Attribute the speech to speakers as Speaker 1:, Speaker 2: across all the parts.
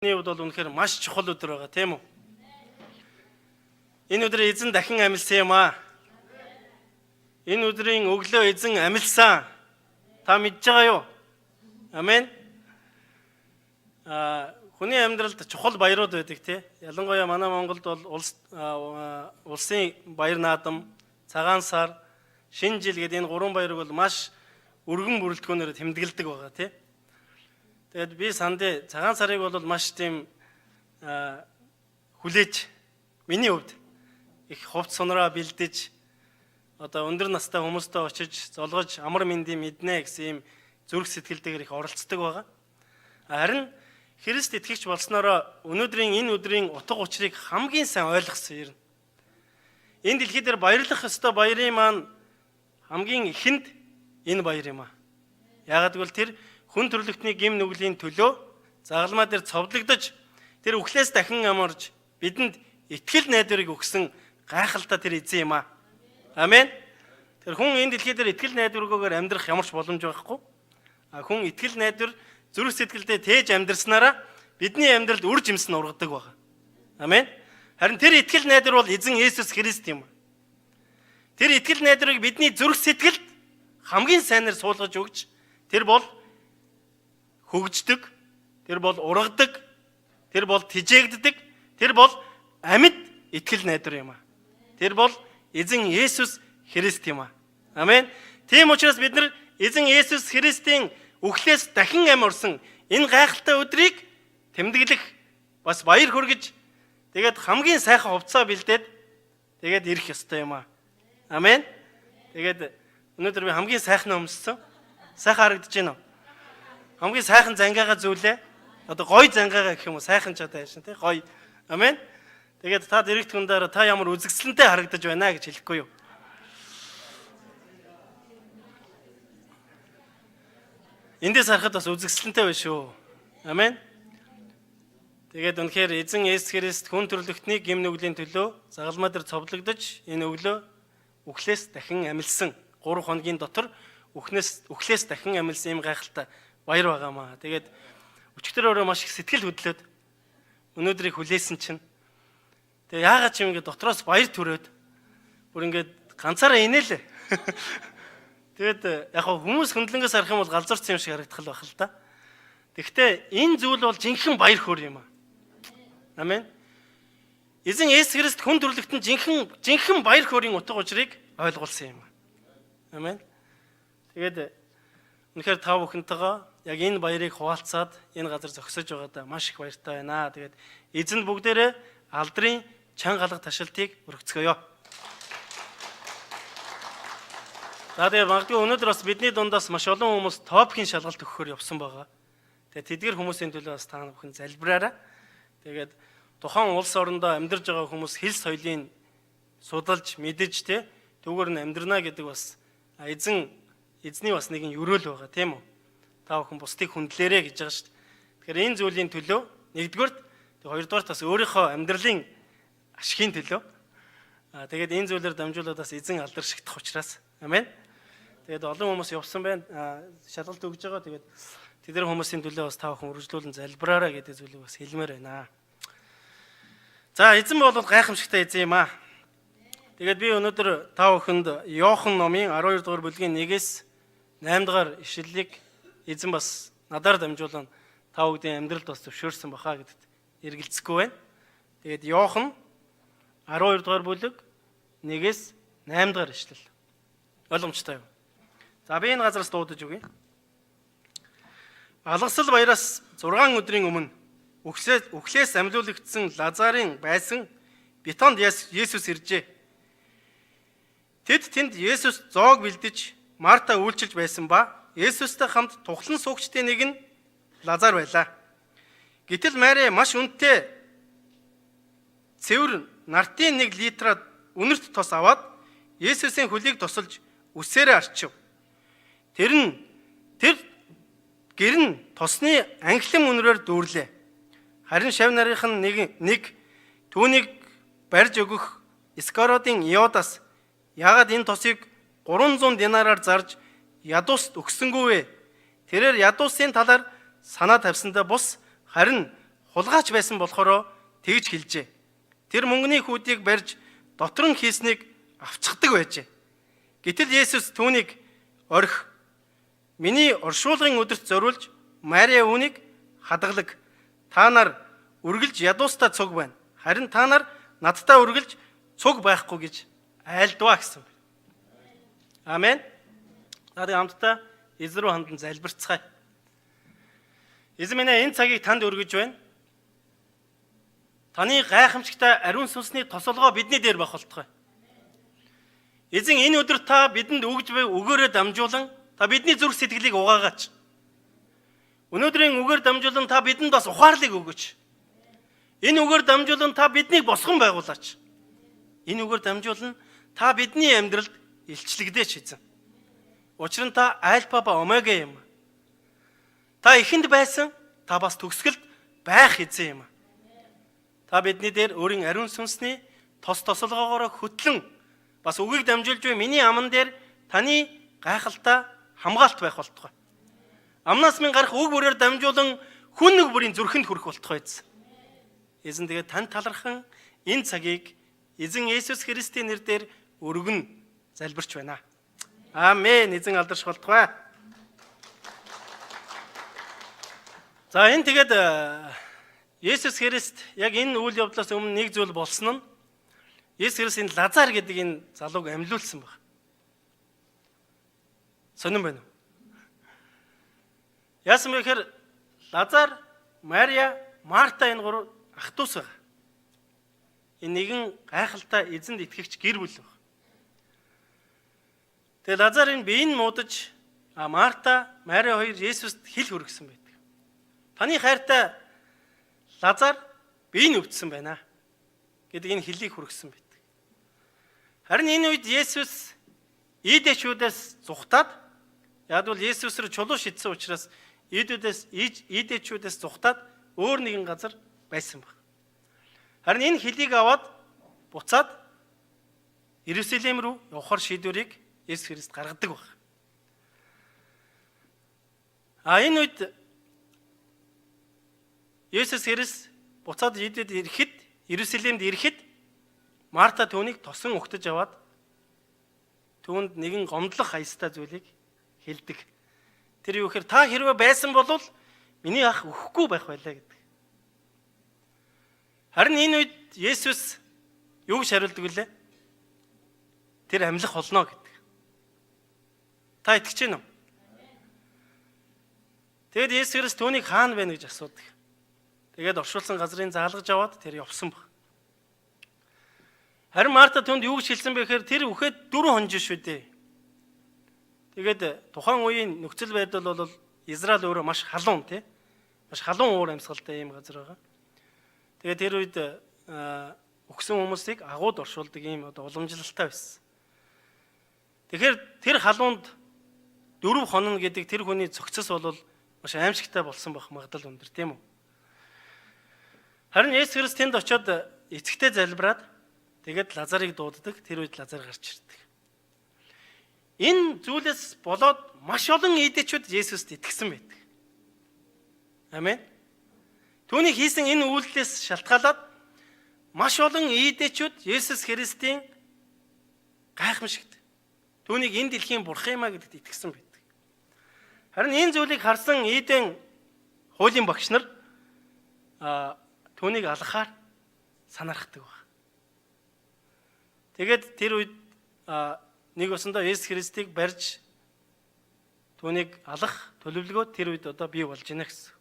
Speaker 1: Бидний хувьд бол үнэхээр маш чухал өдөр байгаа, тийм үү? Энэ өдрөө эзэн дахин амилсан юм аа. Энэ өдрийн өглөө эзэн амилсан. Та мэдж байгаа юу? Амен. Хүний амьдралд чухал баярууд байдаг тий. Ялангуяа манай Монголд бол улсын баяр наадам, цагаан сар, шинэ жил гэдэг энэ гурван баярыг бол маш өргөн бүрэлдэхүүнээр тэмдэглэдэг байгаа тий. Тэгээд би сандаа цагаан сарыг бол маш тийм хүлээж миний хувьд их хувц сонороо бэлдэж одоо өндөр настай хүмүүстэй очиж золгож амар мэндий мэднэ гэсэн юм зүрх сэтгэлдээр их оролцдог байгаа. Харин Христ итгэгч болсноороо өнөөдрийн энэ өдрийн утга учирыг хамгийн сайн ойлгосон юм. Энэ дэлхий дээр баярлах ёстой баярын маань хамгийн ихэнд энэ баяр юм аа. Яагаад гэвэл тэр хүн төрлөختний гим нүглийн төлөө загалмаа дээр цовдлогдож тэр үхлээс дахин амарж бидэнд итгэл найдварыг өгсөн гайхалтай тэр эзэн юм аа. Амен. Тэр хүн энэ дэлхий дээр итгэл найдваргүйгээр амьдрах ямар ч боломж байхгүй. Хүн итгэл найдвар зүрх сэтгэлдээ тээж амьдрснараа бидний амьдралд үр жимс нь ургадаг байна. Амен. Харин тэр итгэл найдвар бол эзэн Есүс Христ юм. Тэр итгэл найдварыг бидний зүрх сэтгэлд хамгийн сайнаар суулгаж өгч тэр бол хөгждөг, тэр бол ургадаг, тэр бол тижээгддэг, тэр бол амьд итгэл найдвар юм. Тэр бол эзэн Есүс Христ юм. Амен. Тийм учраас бид нар эзэн Есүс Христийн үхлээс дахин амь орсон энэ гайхалтай өдрийг тэмдэглэх бас баяр хүргэж тэгээд хамгийн сайхан хувцас бэлдээд тэгээд ирэх ёстой юм аа. Амен. Тэгээд өнөөдөр би хамгийн сайхан өмссөн. Сайхан харагдаж байна уу? Хамгийн сайхан зангаагаа зүйлээ. Одоо гоё зангаагаа гэх юм уу? Сайхан ч одоо яашин тий гоё. Амен. Тэгээд та дэрэгт хүндээр та ямар үзэгсэлэнтэй харагдаж байна гэж хэлэхгүй юу? Эндээс харахад бас үзэгсэлэнтэй байна шүү. Амен. Тэгээд үнэхээр эзэн Есүс Христ хүн төрлөختний гим нүглийн төлөө загалмаа дээр цовдлогдож энэ өглөө үхлээс дахин амилсан 3 хоногийн дотор үхлээс дахин амилсан юм гайхалтай баяр байгаамаа. Тэгээд өчигдөр өөрөө маш их сэтгэл хөдлөөд өнөөдрийг хүлээсэн чинь тэгээ яагаад ч юм ингээд дотроос баяр төрөөд бүр ингээд ганцаараа инээлээ. Тэгээд яг хүмүүс хөндлөнгөөс харах юм бол галзуурсан юм шиг харагдах л байх л да. Гэхдээ энэ зүйл бол жинхэнэ баяр хөөр юм аа. Амен. Эзэн Есүс Христ хүн төрлөختөнд жинхэнэ баяр хөөрийн утга учирыг ойлгуулсан юм аа. Амен. Тэгээд үнэхээр та бүхэнтэйгээ яг энэ баярыг хуваалцаад энэ газар зогсож байгаадаа маш их баяртай байна. Тэгээд эзэнд бүгдээрээ алдрын чанга галга ташилтыг өргөцгөөё. За тэгээд магадгүй өнөөдөр бас бидний дундаас маш олон хүмүүс топикийн шалгалт өгөхөөр явсан байгаа. Тэгээд тэдгэр хүмүүсийн төлөө бас та бүхэн залбираарай. Тэгээд тухайн улс орондоо амьдарж байгаа хүмүүс хэл соёлын судалж мэдэж түүгээр нь амьдрнаа гэдэг бас эзний бас нэгэн өрөөл байгаа тийм үү? Та бүхэн бусдыг хүндлээрэй гэж байгаа шүү дээ. Тэгэхээр энэ зүйлийн төлөө нэгдүгээрт хоёрдугаарт бас өөрийнхөө амьдралын ашигын төлөө тэгээд энэ зүйлээр дамжуулаад бас эзэн алдаршигдах учраас амен. Тэгээд олон хүмүүс явсан байна. Шалгалт өгж байгаа. Тэгээд тэдгээр хүмүүсийн төлөө бас та бүхэн үргэлжлүүлэн залбираарай гэдэг зүйлийг бас хэлмээр байна. За эзэн бол гайхамшигтай эзэн юм аа. Тэгээд би өнөөдөр та бүхэнд Иохан номын 12 дугаар бүлгийн 1-ээс 8 дугаар ишлэлийг эзэн бас надаар дамжуулан та бүдгийн амьдралд бас зөвшөөрсөн баха гэдэгт эргэлзэхгүй байна. Тэгээд Иохан 12 дугаар бүлэг 1-ээс 8 дугаар ишлэл. Ойлгомжтой юу? За би энэ газараас дуудаж өгье. Алгасал баяраас 6 өдрийн өмнө үхлээс амьлуулагдсан Лазарын байсан Бетонд Есүс иржээ. Тэнд Есүс зоог бэлдэж Марта үйлчилж байсан ба Есүстэй хамт тухлан суугчдын нэг нь Лазар байлаа. Гэтэл Мари маш үнэтэй цэвэр нартын 1 литраа үнэрт тос аваад Есүсийн хөлийг тосолж үсээрээ арчив. Тэр гэр нь тосны анхлан үнрээр дүүрлээ. Харин шав нарынх нь нэг түүнийг барьж өгөх Искариотын Иудас яагаад энэ тосыг 300 динараар зарж ядууст өгсөнгүү вэ? Тэрээр ядуусын талаар санаа тавьсандаа бус харин хулгайч байсан болохоор тэгж хэлжээ. Тэр мөнгөний хүүдийг барьж дотор нь хийснийг авчдаг байжээ. Гэтэл Есүс түүнийг орхи миний оршуулгын өдөрт зориулж Мария үүнийг хадгалаг. Та нар үргэлж ядуустаа цуг байна. Харин та нар надтай үргэлж цуг байхгүй гэж айлдваа гэсэн. Амен. Надад хамтдаа эзэн рүү хандан залбирцгаая. Эзэн минь энэ цагийг танд өргөж байна. Таны гайхамшигтай ариун сүнсний тосолгоо бидний дээр байх болтугай. Эзэн энэ өдөр та бидэнд өгж буй үгээрээ дамжуулан та бидний зүрх сэтгэлийг угаагаач. Өнөөдрийн үгээр дамжуулан та бидэнд бас ухаарлыг өгөөч. Энэ үгээр дамжуулан та биднийг босгон байгуулаач. Энэ үгээр дамжуулан та бидний амьдралд илчлэгдээч эзэн. Учир нь та альфа ба омега юм. Та эхэнд байсан, та бас төгсгөлд байх эзэн юм. Та бидний дээр өөрийн ариун сүнсний тос тосолгоогоор хөтлөн бас үгийг дамжуулж буй миний аман дээр таны гайхалтай хамгаалт байх болтугай. Амнаас минь гарах үг бүрээр дамжуулан хүн нэг бүрийн зүрхэнд хүрэх болтугай эзэн. Эзэн тэгээд тань талархан энэ цагийг эзэн Есүс Христийн нэрээр өргөн залбирч байна. Амен. Эзэн алдарш болтугай. За энэ тэгээд Есүс Христ яг энэ үйл явдлаас өмнө нэг зүйл болсон нь Есүс Христ энэ Лазар гэдэг энэ залууг амьлуулсан баг. Сонирн байна уу? Яасан бэ гэхээр Лазар, Мария, Марта энэ гурав ах トゥ ус байгаа. Энэ нэгэн гайхалтай эзэнд итгэгч гэр бүл баг. Тэгээ Лазар энэ биеийг муудаж Марта, Мария хоёр Есүст хил хүргэсэн байдаг. Таны хайртай Лазар биеийг өвдсөн байна гэдэг энэ хэлийг хүргэсэн байдаг. Харин энэ үед Есүс ийдэчүүдээс зүхтаад яг бол Есүс рүү чулуу шидсэн учраас ийдэчүүдээс зүхтаад өөр нэгэн газар байсан баг. Харин энэ хэлийг аваад буцаад Иерусалим руу явахар шийдвэрийг Есүс Христ гаргадаг баг. Энэ үед Есүс Христ буцаад Иерусалимд ирэхэд Марта түүнийг тосон угтаж аваад түүнд нэгэн гомдлох аястай зүйлийг хэлдэг. Тэр юу гэхээр та хэрвээ байсан бол миний ах өхгүй байх байлаа гэдэг. Харин энэ үед Есүс юу гэж хариулдаг вүлээ? Тэр амьлах болно гэдэг. Та итгэж байна уу? Тэгэд Есүс Христ түүнийг хаана байна гэж асуудаг. Тэгээд оршуулсан газрын заалгаж аваад тэр явсан баг. Харин Марта түүнд юу гэж хэлсэн бэ гэхээр тэр үхээд 4 хонжин шүү дээ. Тэгээд тухайн үеийн нөхцөл байдал бол Израиль өөрөө маш халуун тий. Маш халуун уур амьсгалтай юм газар байгаа. Тэгээд тэр үед өгсөн хүмүүсийг агууд оршуулдаг юм уламжлалтай байсан. Тэгэхээр тэр халуунд 4 хоног гэдэг тэр хүний цогцос бол маш аимшигтай болсон байх магадлал өндөр тийм үү? Харин Есүс Христ тэнд очиод эцэгтэй залбираад тэгээд Лазарыг дууддаг. Тэр үед Лазар гарч ирдэг. Энэ зүйлээс болоод маш олон ийдэчүүд Есүст итгэсэн байдаг. Амен. Түүний хийсэн энэ үйлдэлээс шалтгаалаад маш олон ийдэчүүд Есүс Христийн гайхамшигт түүнийг энэ дэлхийн бурхан юмаа гэдэгт итгэсэн байдаг. Харин энэ зүйлийг харсан Иден хуулийн багш нар түүнийг алгахаар санаархдаг баг. Тэгээд тэр үед нэг өсөндөө Есүс Христийг барьж түүнийг алах төлөвлөгөө тэр үед бий болж байна гэсэн.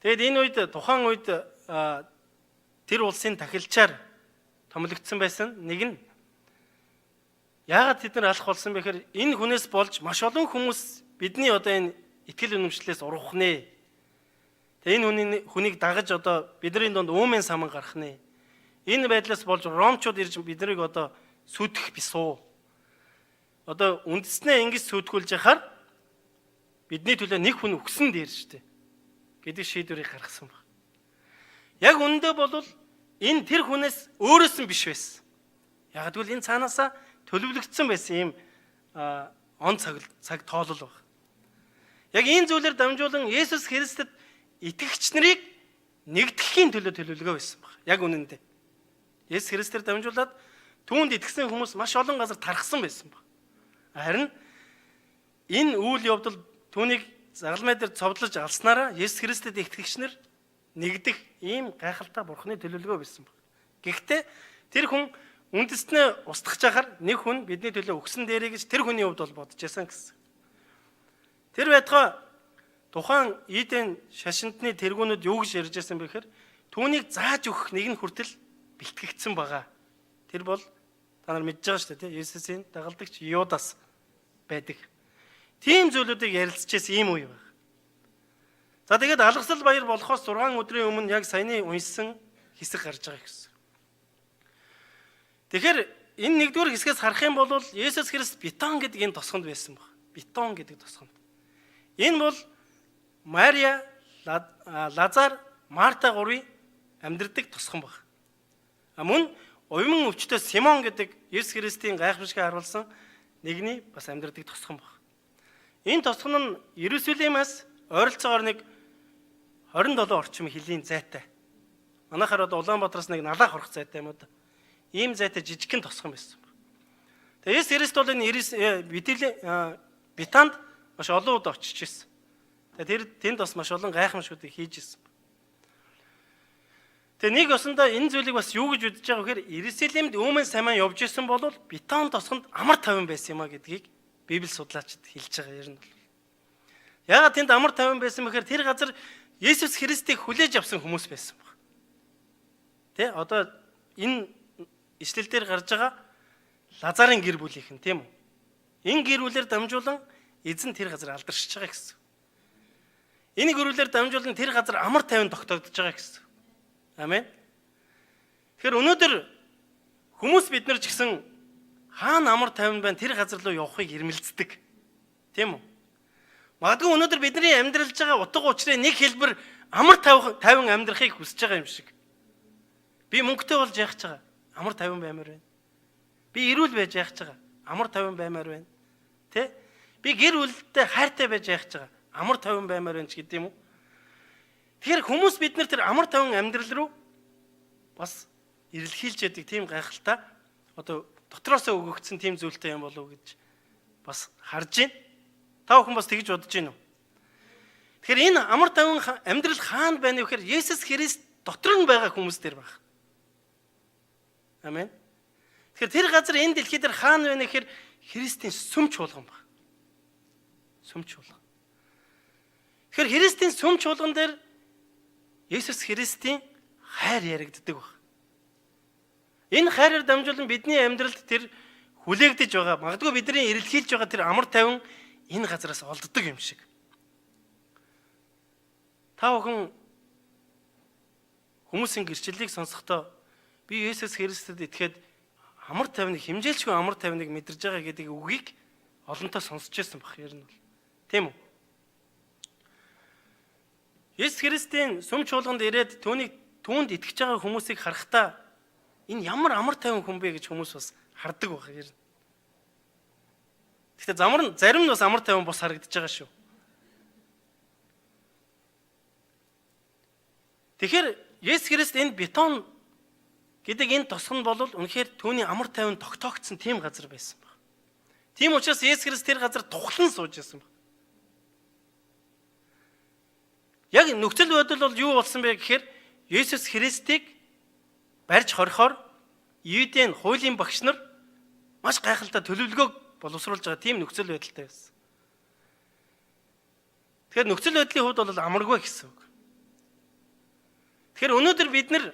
Speaker 1: Тэгэд энэ үед тухайн үед тэр улсын тахилчаар томилогдсон байсан нэг нь яагаад тэд нар алах болсон бэ гэхээр энэ хүнээс болж маш олон хүмүүс бидний энэ итгэл үнэмшлээс урах нэ. Тэгээ энэ хүнийг дагаж бидний донд уумын саман гарах нэ. Энэ байдлаас болж ромчууд ирж биднийг сүдэх бисуу. Үндэснээ ингэж сүдгүүлж яхаар бидний төлөө нэг хүн өгсөн дээр штэ гэдэг шийдвэрийг гаргасан баг. Яг үндэ бол энэ тэр хүнээс өөрөөс нь биш байсан. Яг тэгвэл энэ цаанаасаа төлөвлөгдсөн байсан юм он цаг тоолол баг. Яг энэ зүйлээр дамжуулан Есүс Христэд итгэгч нарыг нэгтгэхийн төлөө төлөвлөгөө байсан баг. Яг үнэндээ. Есүс Христээр дамжуулаад түүнд итгэсэн хүмүүс маш олон газар тархсан байсан баг. Харин энэ үйл явдал түүнийг загалмай дээр цовдлож алснараа Есүс Христэд итгэгч нар нэгдэх ийм гайхалтай Бурхны төлөвлөгөө байсан баг. Гэхдээ тэр хүн үндэснээ устгах чахаар нэг хүн бидний төлөө өгсөн дээрээ гэж тэр хүний хувьд бол бодож байсан гэсэн. Тэр байтугай тухайн Иден шашинтны тэргүүнүүд юу гэж ярьж байсан бэ гэхээр түүнийг зааж өгөх нэгэн хүртэл бэлтгэгдсэн байгаа. Тэр бол та нар мэдж байгаа шүү дээ, Есүсийн дагалдагч Юдас байдаг. Тийм зүйлүүдийг ярилцчихсэн ийм үе байна. За тэгээд алгасал баяр болохоос 6 өдрийн өмнө яг саяны уншсан хэсэг гарч байгаа гэсэн. Тэгэхээр энэ нэгдүгээр хэсгээс харах юм бол Есүс Христ бетон гэдэг энэ тосгонд байсан баг. Бетон гэдэг тосгонд. Энэ бол Мария, Лазар, Марта гурвын амьдардаг тосгон баг. Мөн уйман өвчтөй Симон гэдэг Есүс Христийн гайхамшигт харуулсан нэгний бас амьдардаг тосгон баг. Энэ тосгон нь Иерусалимаас ойролцоогоор нэг 27 орчим хилийн зайтай. Манайхаар одоо Улаанбаатараас нэг налаа хорох зайтай юм уу да. Ийм зайтай жижигхэн тосгон байсан. Тэгээ Есүс Христ бол энэ Битанд маш олон удаа очиж ирсэн. Тэгээ тэнд бас маш олон гайхамшгуудыг хийж ирсэн. Тэгээ нэг осондоо энэ зүйлийг бас юу гэж үзэж байгаа гэхээр Иерусалимд өмнө саман явж ирсэн бол Битон тосгонд амар тайван байсан юм а гэдгийг Библи судлаачид хэлж байгаа юм бол. Яагаад тэнд амар тайван байсан бэхээр тэр газар Есүс Христийг хүлээж авсан хүмүүс байсан баг. Тэ одоо энэ ишлэл дээр гарч байгаа Лазарын гэр бүлийнхэн тийм үү? Энэ гэр бүлээр дамжуулан эзэн тэр газар алдаршиж байгаа гэсэн. Энэ гэр бүлээр дамжуулан тэр газар амар тайван тогтоогдож байгаа гэсэн. Амен. Тэгэхээр өнөөдөр хүмүүс бид нар ч гэсэн хаана амар тайван байна тэр газар руу явахыг ирмэлцдэг. Тийм үү? Магадгүй өнөөдөр бидний амьдралж байгаа утга учирын нэг хэлбэр амар тайван амьдрахыг хүсэж байгаа юм шиг. Би мөнгөтэй болж яах гэж байгаа? Амар тайван баймаар байна. Би эрүүл байж яах гэж байгаа? Амар тайван баймаар байна. Тэ? Би гэр бүлтэй хайртай байж яах гэж байгаа? Амар тайван баймаар байна ч гэдэг юм уу? Тэгэхээр хүмүүс бид нар тэр амар тайван амьдрал руу бас ирэлхийлж яадаг тийм гайхалтай одоо дотроосоо өгөгдсөн тийм зүйлтэй юм болов уу гэж бас харж байна. Та бүхэн бас тэгж бодож байна уу? Тэгэхээр энэ амар тайван амьдрал хаана байна вэ гэхээр Есүс Христ дотор нь байгаа хүмүүс дээр байна. Амен. Тэгэхээр тэр газар энэ дэлхий дээр хаана байна гэхээр Христийн сүм чуулган байна. Сүм чуулган. Тэгэхээр Христийн сүм чуулган дээр Есүс Христийн хайр яригддаг байна. Энэ хайраар дамжуулан бидний амьдралд тэр хүлээгдэж байгаа, магадгүй бидний ирэлхийлж байгаа тэр амар тайван энэ газараас олддог юм шиг. Та бүхэн хүмүүсийн гэрчлэлийг сонсохдоо би Есүс Христэд итгээд амар тайвныг хэмжээлчгүй амар тайвныг мэдэрж байгаа гэдэг үгийг олонтоо сонсч байсан бах ер нь бол. Тийм үү? Есүс Христийн сүм чуулганд ирээд түүнд итгэж байгаа хүмүүсийг харахтаа энэ ямар амар тайван хүн бэ гэж хүмүүс бас хардаг баг ер нь. Гэхдээ зарим нь бас амар тайван бос харагдаж байгаа шүү. Тэгэхээр Есүс Христ энэ бетон гэдэг энэ тосгон бол үнэхээр түүний амар тайван тогтоогдсон тийм газар байсан баг. Тийм учраас Есүс Христ тэр газар тухлан сууж байсан баг. Яг нөхцөл байдал бол юу болсон бэ гэхээр Есүс Христийг барьж хорихоор Юудын хуулийн багш нар маш гайхалтай төлөвлөгөөг боловсруулж байгаа тийм нөхцөл байдалтай байсан. Тэгэхээр нөхцөл байдлын хувьд бол амаргүй гэсэн үг. Тэгэхээр өнөөдөр бид нар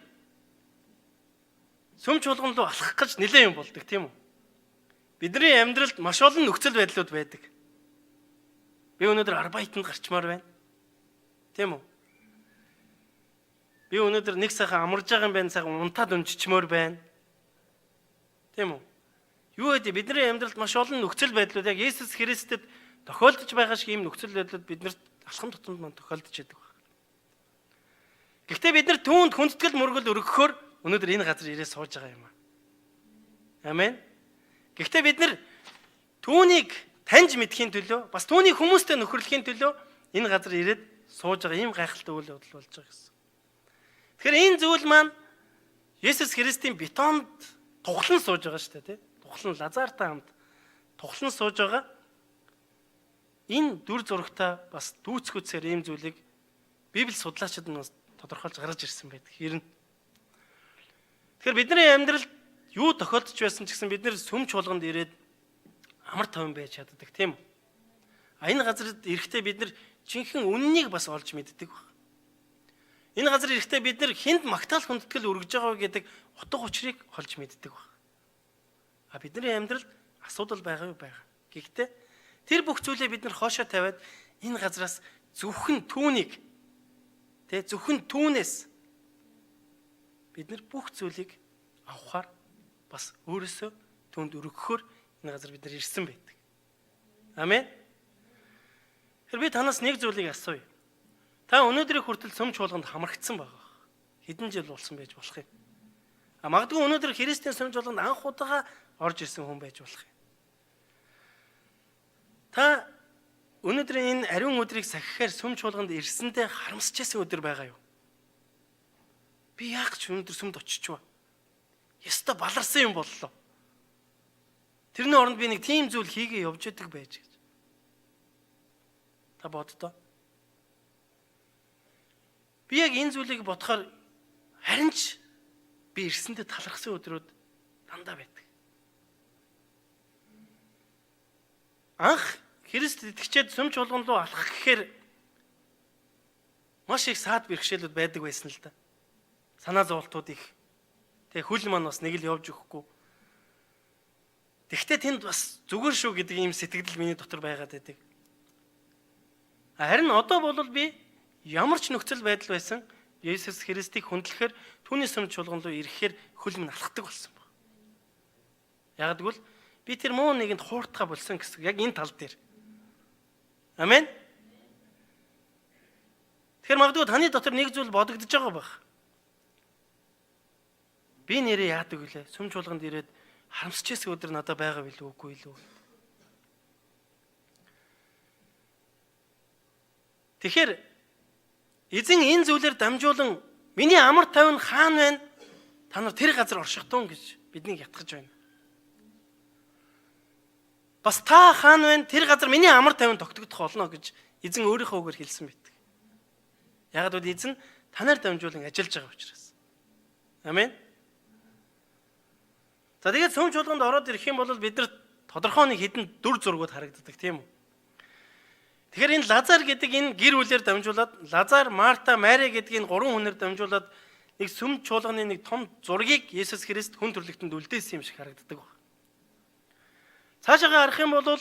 Speaker 1: сүм чуулган руу алхах гэж нэлээд юм болдог тийм үү? Бидний амьдралд маш олон нөхцөл байдлууд байдаг. Би өнөөдөр арбайтанд гарчмаар байна. Тийм үү? Би өнөөдөр нэг сайхан амарж байгаа юм байна, сайхан унтаад унжичмоор байна. Тийм үү? Юу гэдэг бидний амьдралд маш олон нөхцөл байдлууд яг Есүс Христэд тохиолдож байгаа шиг ийм нөхцөл байдлууд биднэрт алхам тутамд маань тохиолдож байдаг байна. Гэхдээ бид нар түүнд хүндэтгэл мөргөл өргөхөөр өнөөдөр энэ газар ирээ сууж байгаа юм аа. Амен. Гэхдээ бид нар түүнийг таньж мэдхийн төлөө бас түүнийг хүмүүстэй нөхөрлөхийн төлөө энэ газар ирээд сууж байгаа ийм гайхалтай үйл явдал болж байгаа гэсэн. Тэгэхээр энэ зүйл маань Есүс Христийн бетонд тухлан сууж байгаа шүү дээ, тий? Тухлан Лазартай хамт тухлан сууж байгаа. Энэ дүр зурагтай бас дүүцгүүцээр ийм зүйлийг Библи судлаачид нь тодорхойлж гаргаж ирсэн байдаг. Хэрнэ. Тэгэхээр бидний амьдралд юу тохиолдож байсан ч гэсэн бид нэр сүм чуулганд ирээд амар тайван байж чаддаг, тийм үү? Энэ газарт ирэхдээ бид нар жинхэнэ үннийг бас олж мэддэг баг. Энэ газар ирэхдээ бид нар хүнд магтаал хүндэтгэл өргөж байгаа гэдэг утга учирыг олж мэддэг баг. Бидний амьдралд асуудал байгаа юу байгаа. Гэхдээ тэр бүх зүйлээ бид нар хоошоо тавиад энэ газраас зөвхөн түүнийг зөвхөн түүнээс бид нар бүх зүйлийг авахар бас өөрөөсөө түүнд өргөхөөр энэ газар бид нар ирсэн байдаг. Амен. Тэр би танаас нэг зүйлийг асууя. Та өнөөдрийн хүртэл сүм чуулганд хамрагдсан байгаа. Хэдэн жил болсон байж болох юм. Магадгүй өнөөдөр Христийн сүм чуулганд анх удаага орж ирсэн хүн байж болох юм. Та өнөөдрийн энэ ариун өдрийг сахихаар сүм чуулганд ирсэндээ харамсчихсан өдөр байгаа юу? Би яг ч өнөөдөр сүмд очичваа. Яста баларсан юм боллоо. Тэрний оронд би нэг тийм зүйл хийгээ явж идэг байж гэж. Та боддоо. Би яг энэ зүйлийг бодохоор харин ч би ирсэндээ талархсан өдрүүд дандаа байдаг. Анх Христ итгэжээд сүм чуулган руу алхах гэхээр маш их саад бэрхшээлүүд байдаг байсан л да. Санаа зовлтууд их. Тэгээ хөл маань бас нэг л явж өгөхгүй. Тэгвэл тэнд бас зүгээр шүү гэдэг ийм сэтгэл миний дотор байгаад байдаг. Харин одоо бол би ямар ч нөхцөл байдал байсан Есүс Христийг хүндлэхээр түүний сүм чуулган руу ирэхээр хөл минь алхдаг болсон баг. Яг гэвэл би тэр муу нэгэнд хууртгаа болсон гэсэн яг энэ тал дээр. Амен. Тэгэхээр магадгүй таны дотор нэг зүйл бодогдож байгаа баг. Би нэрээ яадаг вүлээ? Сүм чуулганд ирээд харамсчихсан өдөр надад байгаа билүү үгүй юу? Тэгэхээр эзэн энэ зүйлээр дамжуулан миний амар тайван хаан байна. Та нар тэр газар орших тун гэж биднийг ятгах байна. Бас та хаан байна. Тэр газар миний амар тайван тогтогдох болно гэж эзэн өөрийнхөө үгээр хэлсэн байдаг. Яг л эзэн танаар дамжуулан ажиллаж байгаа учраас. Амен. За тэгээд сүм чуулганд ороод ирэх юм бол бид нар тодорхой нэг хэдэн дүр зургууд харагддаг тийм үү? Тэгэхээр энэ Лазар гэдэг энэ гэр бүлээр дамжуулаад Лазар, Марта, Мари гэдэг энэ гурван хүнээр дамжуулаад нэг сүм чуулганы нэг том зургийг Есүс Христ хүн төрлөختөнд үлдээсэн юм шиг харагддаг байна. Цаашаагаа харах юм бол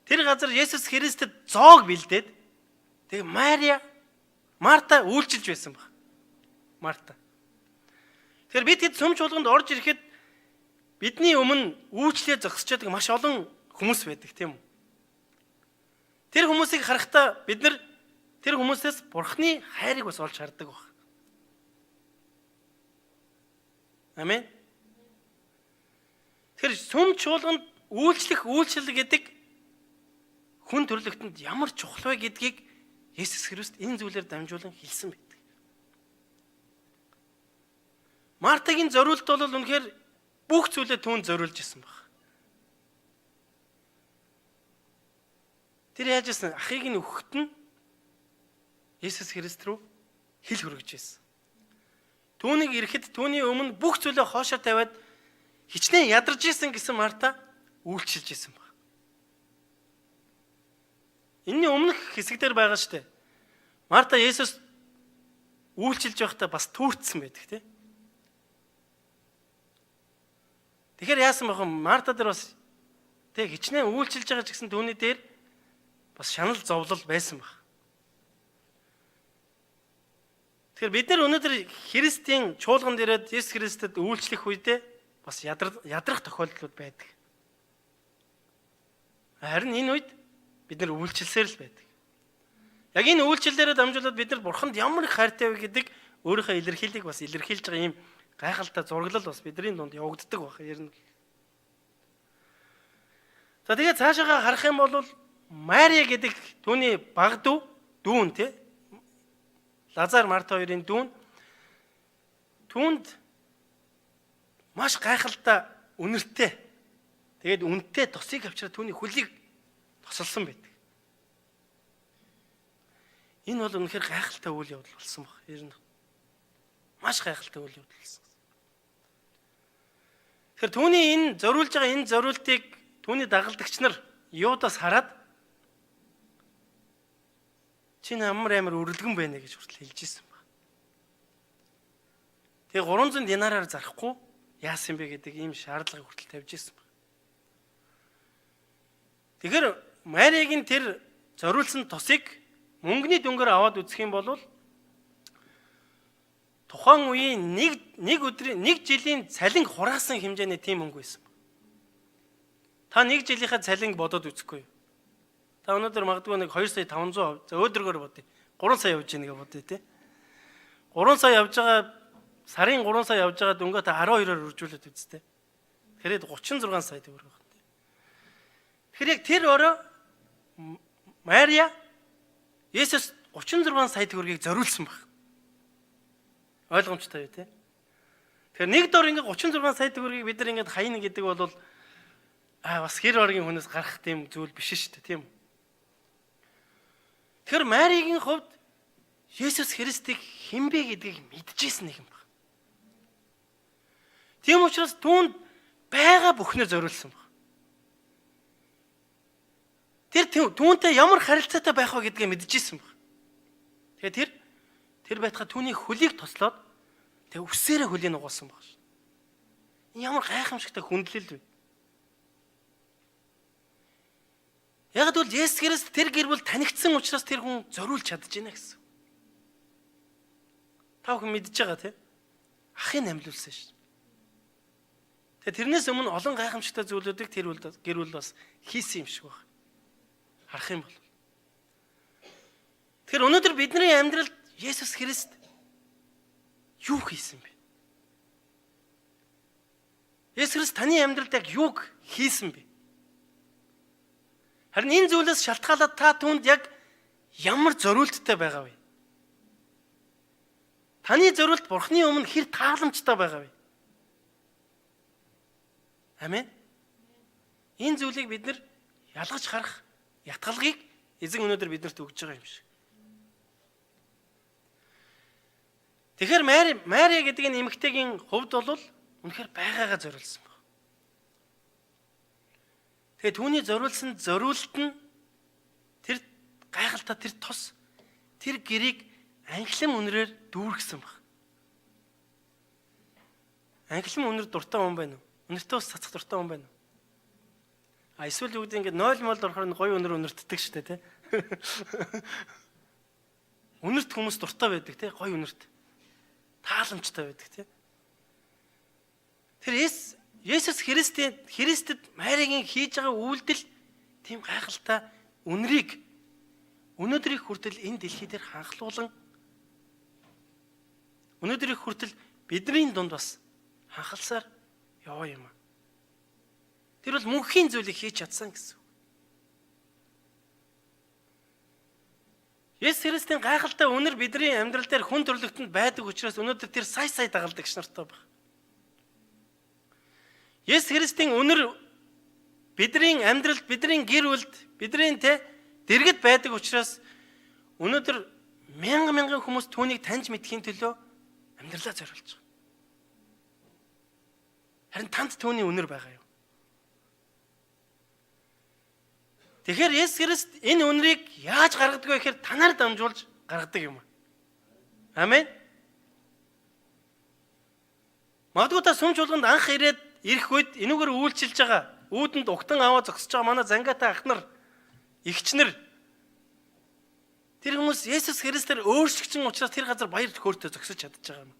Speaker 1: тэр газар Есүс Христэд зоог бэлдээд тэгээ Марта үйлчилж байсан баг. Марта. Тэгэхээр бид хэд сүм чуулганд орж ирэхэд бидний өмнө үйлчлээ зогсож байгаа маш олон хүмүүс байдаг тийм үү? Тэр хүмүүсийг харахтаа бид нар тэр хүмүүсээс Бурхны хайрыг бас олж хардаг баг. Амен. Тэр сүм чуулганд үйлчлэл гэдэг хүн төрлөختөнд ямар чухал вэ гэдгийг Есүс Христ энэ зүйлээр дамжуулан хэлсэн байдаг. Мартагийн зориулт бол үнэхээр бүх зүйлээ түүнд зориулж исэн баг. Тэр яаж исэн ахыг нь өгөхт нь Есүс Христ рүү хил хөргөж исэн. Түүнийг ирэхэд түүний өмнө бүх зүйлээ хоошоо тавиад хичнээн ядарч исэн гэсэн Марта үйлчилж исэн баг. Энийн өмнөх хэсэгдэр байгаа штэ. Марта Есүс үйлчилж байхдаа бас түүрцсэн байдаг тий. Тэгэхээр яасан бах юм Марта дээр бас тэг хичнээн үйлчилж байгаа ч гэсэн түүний дээр бас шанал зовлол байсан баг. Тэгэхээр бид нар өнөөдөр Христийн чуулганд ирээд Есүс Христэд үйлчлэх үедээ бас ядрах тохиолдлууд байдаг. Харин энэ үед бид нар үйлчлсээр л байдаг. Яг энэ үйлчлэлээрээ дамжуулаад бид нар Бурханд ямар их хайртай вэ гэдэг өөрийнхөө илэрхийллийг бас илэрхийлж байгаа юм гайхалтай зураглал бас бидний дунд явагддаг баг ер нь. За тэгээд цаашаагаа харах юм бол Мари гэдэг түүний баг дүүн тий Лазар, Марта хоёрын дүүн түүнд маш гайхалтай үнэртэй. Тэгээд үнэтэй тосыг авчираа түүний хөлийг тосолсон байдаг. Энэ бол үнэхээр гайхалтай үйл явдал болсон баг. Ер нь маш гайхалтай үйл явдал болсон. Тэгэхээр түүний энэ зориулж байгаа энэ зориултыг түүний дагалдагч нар Юдас хараад чи амар өрөлгөн байна гэж хүртэл хэлж ирсэн баг. Тэгээ 300 динараар зарахгүй яасан бэ гэдэг ийм шаардлагыг хүртэл тавьж ирсэн баг. Тэгэхээр Мариагийн тэр зориулсан тосыг мөнгөний дүнгээр аваад үзэх юм бол тухайн үеийн нэг жилийн цалин хураасан хэмжээний тийм мөнгө байсан. Та нэг жилийнхаа цалинг бодоод үзэхгүй юу? Та өнөөдөр магадгүй нэг 2,500,000 за өөдрөгөр бодъё. 3 сая явж ийнэ гэж бодъё те. 3 сая явж байгаа сарын 3 сая явж байгаа дүнгээ та 12-оор үржүүлээд үзтээ. Тэгэхээр 36 сая төгрөг байна. Тэгэхээр яг тэр өрөө Мария Есүс 36 сая төгрөгийг зориулсан баг. Ойлгомжтой юу те? Тэгэхээр нэг дор ингээ 36 сая төгрөгийг бид нар ингээ хаяна гэдэг бол бас хэр оргийн хүнээс гарах тийм зүйл биш шүү дээ, тийм үү? Тэгэхээр Маригийн хувьд Есүс Христийг хинбэ гэдгийг мэдчихсэн нэг юм байна. Тийм учраас түүнд байгаа бүхнээ зориулсан байна. Тэр түүнтэй ямар харилцаатай байх вэ гэдгийг мэдчихсэн байна. Тэгэхээр тэр байтугай түүний хөлийг тослоод тэг үсээрээ хөлийг нугуулсан байна. Ямар гайхамшигтай хүндлэл вэ? Яг л Есүс Христ тэр гэр бүл танигдсан учраас тэр хүн зориулж чадж байна гэсэн. Та бүхэн мэдж байгаа тийм? Ахыг амьлуулсан шүү. Тэгээ тэрнээс өмнө олон гайхамшигтай зүйлүүдийг тэр гэр бүл бас хийсэн юм шиг байна. Харах юм бол. Тэгэхээр өнөөдөр бидний амьдралд Есүс Христ юу хийсэн бэ? Есүс Христ таны амьдралд яг юуг хийсэн бэ? Харин энэ зүйлээс шалтгаалаад та түүнд яг ямар зориулттай байгаа вэ? Таны зориулт Бурхны өмнө хэр тааламжтай байгаа вэ? Амен. Энэ зүйлийг бид нар ялгаж харах ятгалгийг эзэн өнөөдөр биднэрт өгж байгаа юм шиг. Тэгэхээр Мария гэдэг энэ эмэгтэйгийн хувьд бол үнэхээр байгаагаа зориулсан байна. Тэгээ түүний зориулсан зориулт нь тэр гайхалтай тэр тос тэр гэрийг анхлан үнрээр дүүргэсэн баг. Анхлан үнэр дуртай хүн байна уу? Үнэртэй ус цацах дуртай хүн байна уу? Эсвэл юу гэдэг ингээд 0 мол орохоор гоё үнэр үнэртдэг шүү дээ, тэ. Үнэрт хүмүүс дуртай байдаг, тэ, гоё үнэрт. Тааламжтай байдаг, тэ. Тэр Есүс Христэд Мариагийн хийж байгаа үйлдэл тийм гайхалтай үнрийг өнөөдрийг хүртэл энэ дэлхий дээр ханхлуулан өнөөдрийг хүртэл бидний дунд бас ханхалсаар яваа юм. Тэр бол мөнхийн зүйлийг хийж чадсан гэсэн. Есүс Христийн гайхалтай үнэр бидний амьдрал дээр хүн төрлөختөнд байдаг учраас өнөөдөр тэр сая дагалдагч нартай байна. Есүс Христийн үнэр бидний амьдралд, бидний гэр бүлд, бидний дэргэд байдаг учраас өнөөдөр мянган хүмүүс түүнийг таньж мэдхийн төлөө амьдралаа зориулж байгаа. Харин танд түүний үнэр байгаа юу? Тэгэхээр Есүс Христ энэ үнрийг яаж гаргадаг вэ гэхээр танаар дамжуулж гаргадаг юм. Амен. Магадгүй та сүм чуулганд анх ирээд ирэх үед энүүгээр үйлчилж байгаа үүдэнд угтан аваа зогсож байгаа манай зангаатай ах нар, эгчнэр тэр хүмүүс Есүс Христээр өөрчлөгчн учраас тэр газар баяр хөөртэй зогсож чадж байгаа юм.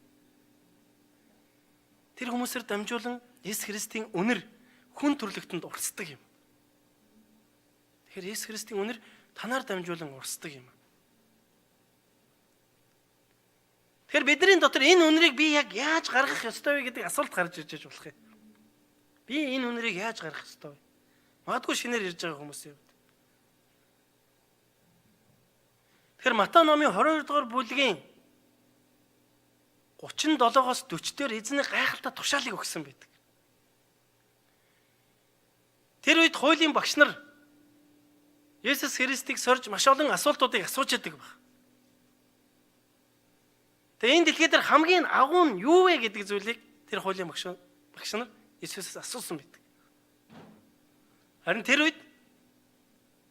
Speaker 1: Тэр хүмүүсээр дамжуулан Есүс Христийн үнэр хүн төрлөختөнд урсдаг юм. Тэгэхээр Есүс Христийн үнэр танаар дамжуулан урсдаг юм. Тэгэхээр бидний дотор энэ үнэрийг би яг яаж гаргах ёстой вэ гэдэг асуулт гарч ирж болох юм. Би энэ үнэрийг яаж гаргах ёстой вэ? Магадгүй шинээр ирж байгаа хүмүүсийн хувьд. Тэгэхээр Матай номын 22 дугаар бүлгийн 37-оос 40 дээр эзний гайхалтай тушаалыг өгсөн байдаг. Тэр үед хуулийн багш нар Есүс Христийг сорж маш олон асуултуудыг асууж яадаг баг. Тэгээ энэ дэлхий дээр хамгийн агуу нь юу вэ гэдэг зүйлийг тэр хуулийн багш нар Есүсээс асуусан байдаг. Харин тэр үед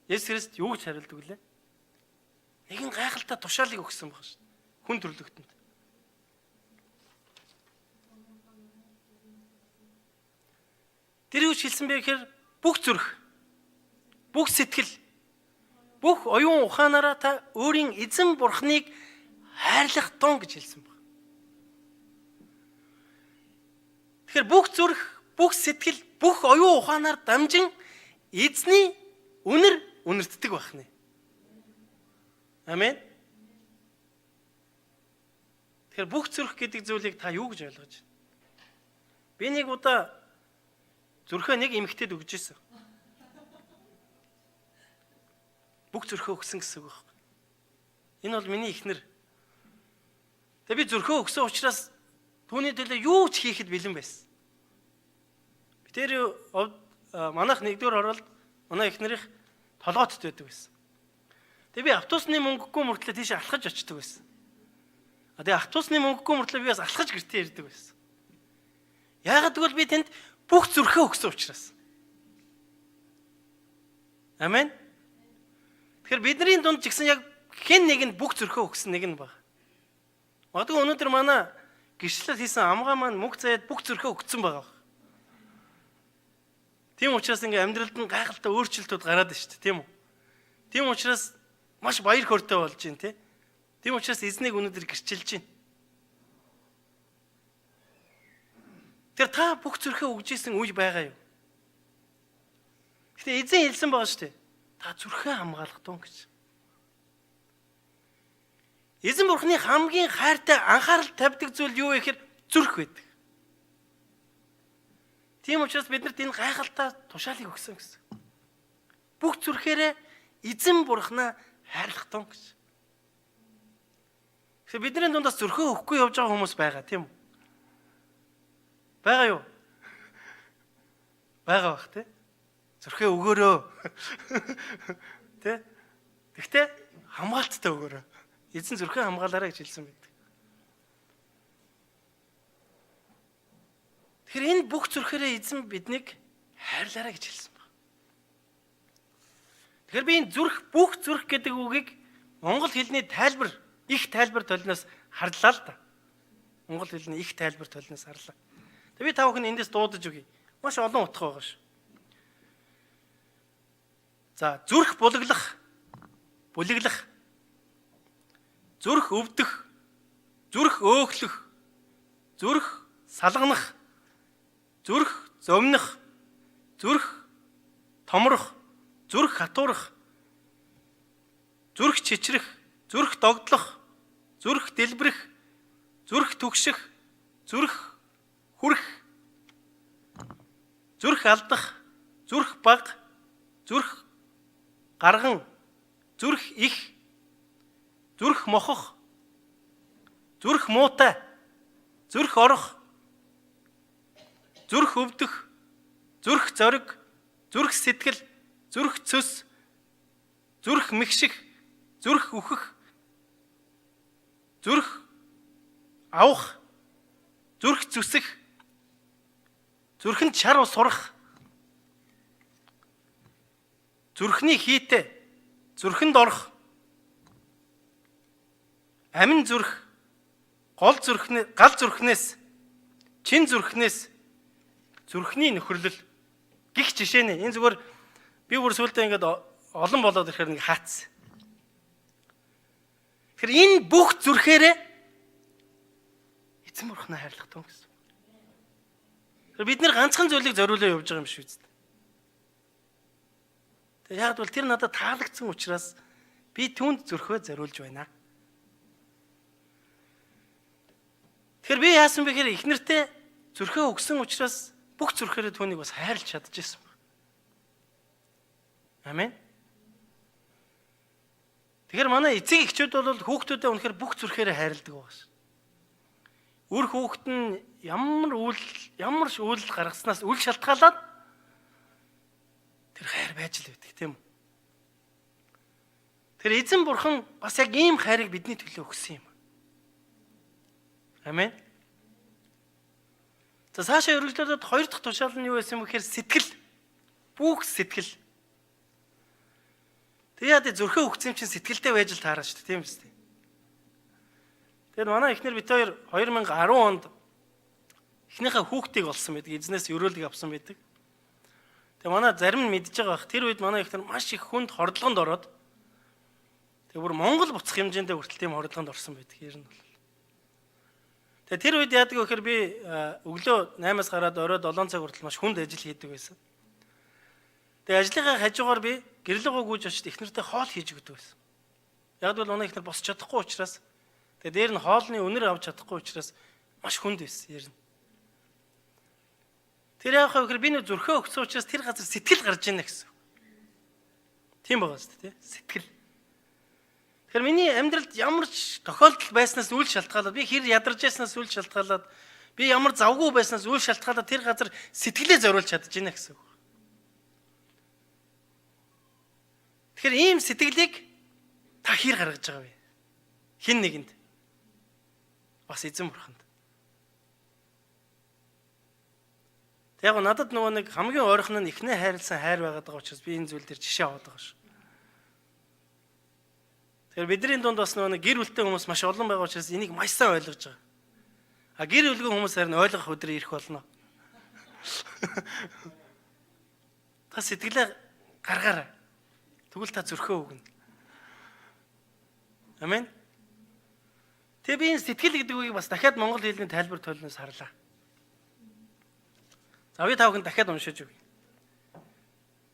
Speaker 1: Есүс Христ юу гэж хариулдаг вүлээ? Нэгэн гайхалтай тушаалыг өгсөн баг шин. Хүн төрлөختөнд. Тэр юу хэлсэн бэ гэхээр бүх зүрх, бүх сэтгэл, бүх оюун ухаанаараа та өөрийн эзэн бурхныг хайрлах тун гэж хэлсэн баг. Тэгэхээр бүх зүрх, бүх сэтгэл, бүх оюун ухаанаар дамжин эзний үнэртдэг байна. Амен. Тэгэхээр бүх зүрх гэдэг зүйлийг та юу гэж ойлгож байна? Би нэг удаа зүрхөө нэг эмэгтэйд өгж ирсэн. Бүх зүрхөө өгсөн гэсэн үг байна. Энэ бол миний эхнэр. Тэгээ би зүрхөө өгсөн учраас түүний төлөө юу ч хийхэд бэлэн байсан. Би тэр манайх нэгдүгээр оролд манай эхнэрийнх толгоотд байдаг байсан. Тэгээ би автобусны мөнгөгүй мөртлөө тийш алхаж очдөг байсан. Тэгээ автобусны мөнгөгүй мөртлөө би бас алхаж гэртээ ирдэг байсан. Яагаад гэвэл би тэнд бүх зүрхөө өгсөн учраас. Амен. Тэгэхээр бидний дунд ч гэсэн яг хэн нэгэнд бүх зүрхөө өгсөн нэг нь баг. Магадгүй өнөөдөр манай гэрчлэл хийсэн амгаа маань мөнгө заяад бүх зүрхөө өгсөн байгаа. Тийм учраас ингээ амьдралд нь гайхалтай өөрчлөлтүүд гараад байна шүү дээ, тийм үү? Тийм учраас маш баяр хөөртэй болж байна, тий? Тийм учраас эзнийг өнөөдөр гэрчилж байна. Тэр та бүх зүрхөө өгж исэн үе байгаа юу? Гэтэ эзэн хэлсэн байгаа шүү дээ. Та зүрхээ хамгаалах тун гэж. Эзэн бурхны хамгийн хайртай анхаарал тавьдаг зүйл юу вэ гэхээр зүрх байдаг. Тийм учраас биднэрт энэ гайхалтай тушаалыг өгсөн гэсэн. Бүх зүрхээрээ эзэн бурхнаа хайрлах тун гэж. Тэгэхээр бидний дундаас зүрхөө өгөхгүй явж байгаа хүмүүс байгаа тийм үү? Байгаа юу? Байгаа бах тий? Зүрхээ өгөөрөө. Тэ? Гэхдээ хамгаалттай өгөөрөө. Эзэн зүрхээ хамгаалаарай гэж хэлсэн байдаг. Тэгэхээр энэ бүх зүрхээрээ эзэн биднийг хайрлаарай гэж хэлсэн байна. Тэгэхээр би энэ бүх зүрх гэдэг үгийг монгол хэлний тайлбар, их тайлбар толноос харлаа л да. Монгол хэлний их тайлбар толноос харлаа. Тэгээ би та бүхэн эндээс дуудаж өгье. Маш олон утга байгаа ш. За, зүрх бүлэглэх, зүрх өвдөх, зүрх өөхлөх, зүрх салганах, зүрх зомнох, зүрх томрох, зүрх хатуурах, зүрх чичрэх, зүрх догдлох, зүрх дэлбэрэх, зүрх түгших, зүрх хүрх, зүрх алдах, зүрх баг, зүрх гарган, зүрх их, зүрх мохох, зүрх муутай, зүрх орох, зүрх өвдөх, зүрх зориг, зүрх сэтгэл, зүрх цөс, зүрх мэгших, зүрх үхэх, зүрх авах, зүрх зүсэх, зүрхэнд шар ус сурах, зүрхний хийтэй, зүрхэнд орох, амин зүрх, гал зүрхнээс, чин зүрхнээс, зүрхний нөхөрлөл гих жишээ нэ. Энэ зүгээр би бүр сүлдээ ингээд олон болоод ирэхээр нэг хаац. Тэгэхээр энэ бүх зүрхээрээ эзэн бурхнаа хайрлах тун гэсэн. Бид нэр ганцхан зүйлийг зориулаад явж байгаа юм шиг үст. Яг бол тэр надад таалагдсан учраас би түүнд зүрхөө зориулж байна. Тэгэхээр би яасан бэ гэхээр эхнэртээ зүрхөө өгсөн учраас бүх зүрхээрээ түүнийг бас хайрлж чадчихсан. Амен. Тэгэхээр манай эцэг эхчүүд бол хүүхдүүдээ үнэхээр бүх зүрхээрээ хайрладаг байгаа ш. үр хүүхэд нь ямар үйл гаргаснаас үл шалтгаалаад тэр хайр байж л байдаг тийм үү? Тэр эзэн бурхан бас яг ийм хайрыг бидний төлөө өгсөн юм. Амен. За цаашаа өргөжлөлөд хоёр дахь тушаал нь юу байсан бэ гэхээр сэтгэл. Бүх сэтгэл. Тэгээд зүрхээ өгсөн чинь сэтгэлдээ байж л таарна шүү дээ, тийм үстэй. Тэгээд манай эхнэр бит хоёр 2010 онд эхнийхээ хүүхдийг олсон байдаг. Эзнээс өрөөлөг авсан байдаг. Тэгээд манай зарим нь мэдж байгаа бах. Тэр үед манай эхнэр маш их хүнд хордлогонд ороод тэг бүр Монгол буцах хэмжээндээ хүртэл тийм хордлогонд орсон байдаг ер нь бол. Тэгээ тэр үед яадаг вэ гэхээр би өглөө 8-аас гараад орой 7 цаг хүртэл маш хүнд ажил хийдэг байсан. Тэгээ ажлынхаа хажуугаар би гэрлэгөө гүйж очиж эхнэртэй хоол хийж өгдөг байсан. Яг бол манай эхнэр босч чадахгүй учраас тэгээ дээр нь хоолны үнэр авч чадахгүй учраас маш хүнд байсан ер нь. Тэр яах вэ гэхээр би нэг зүрхээ өгсөн учраас тэр газар сэтгэл гарч ийнэ гэсэн. Тийм байгаа шүү дээ, сэтгэл. Тэгэхээр миний амьдралд ямар ч тохиолдол байснаас үл шалтгаалаад би хэр ядарч байснаас үл шалтгаалаад би ямар завгүй байснаас үл шалтгаалаад тэр газар сэтгэлээ зориулж чадж байна гэсэн үг. Тэгэхээр ийм сэтгэлийг та хэр гаргаж байгаа вэ? Хэн нэгэнд? Бас эзэн бурханд. Яг надад нөгөө нэг хамгийн ойрхон нь эхнээ хайрлсан хайр байгаад байгаа учраас би энэ зүйл дээр жишээ аваад байгаа шүү. Тэгэхээр бидний дунд бас нэг гэр бүлтэй хүмүүс маш олон байгаа учраас энийг маш сайн ойлгож байгаа. А гэр бүлгүй хүмүүс харин ойлгох өдөр ирэх болно. Та сэтгэлээ гаргаарай. Тэгвэл та зүрхөө өгнө. Амен. Тэгээ би энэ сэтгэл гэдэг үгийг бас дахиад монгол хэлний тайлбар төлнөөс харлаа. За би та бүхэнд дахиад уншиж өгье.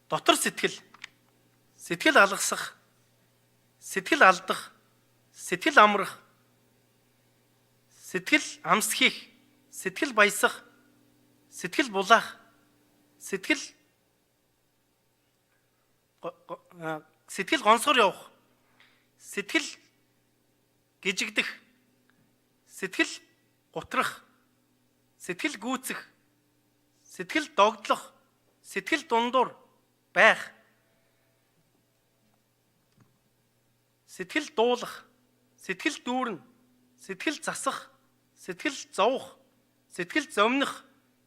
Speaker 1: Дотор сэтгэл, сэтгэл алгасах, сэтгэл алдах, сэтгэл амрах, сэтгэл амс хийх, сэтгэл баясах, сэтгэл булаах, сэтгэл гонсгор явах, сэтгэл гжигдэх, сэтгэл гутрах, сэтгэл гүйцэх, сэтгэл догдлох, сэтгэл дундуур байх, сэтгэл дуулах, сэтгэл дүүрнэ, сэтгэл засах, сэтгэл зовох, сэтгэл зомних,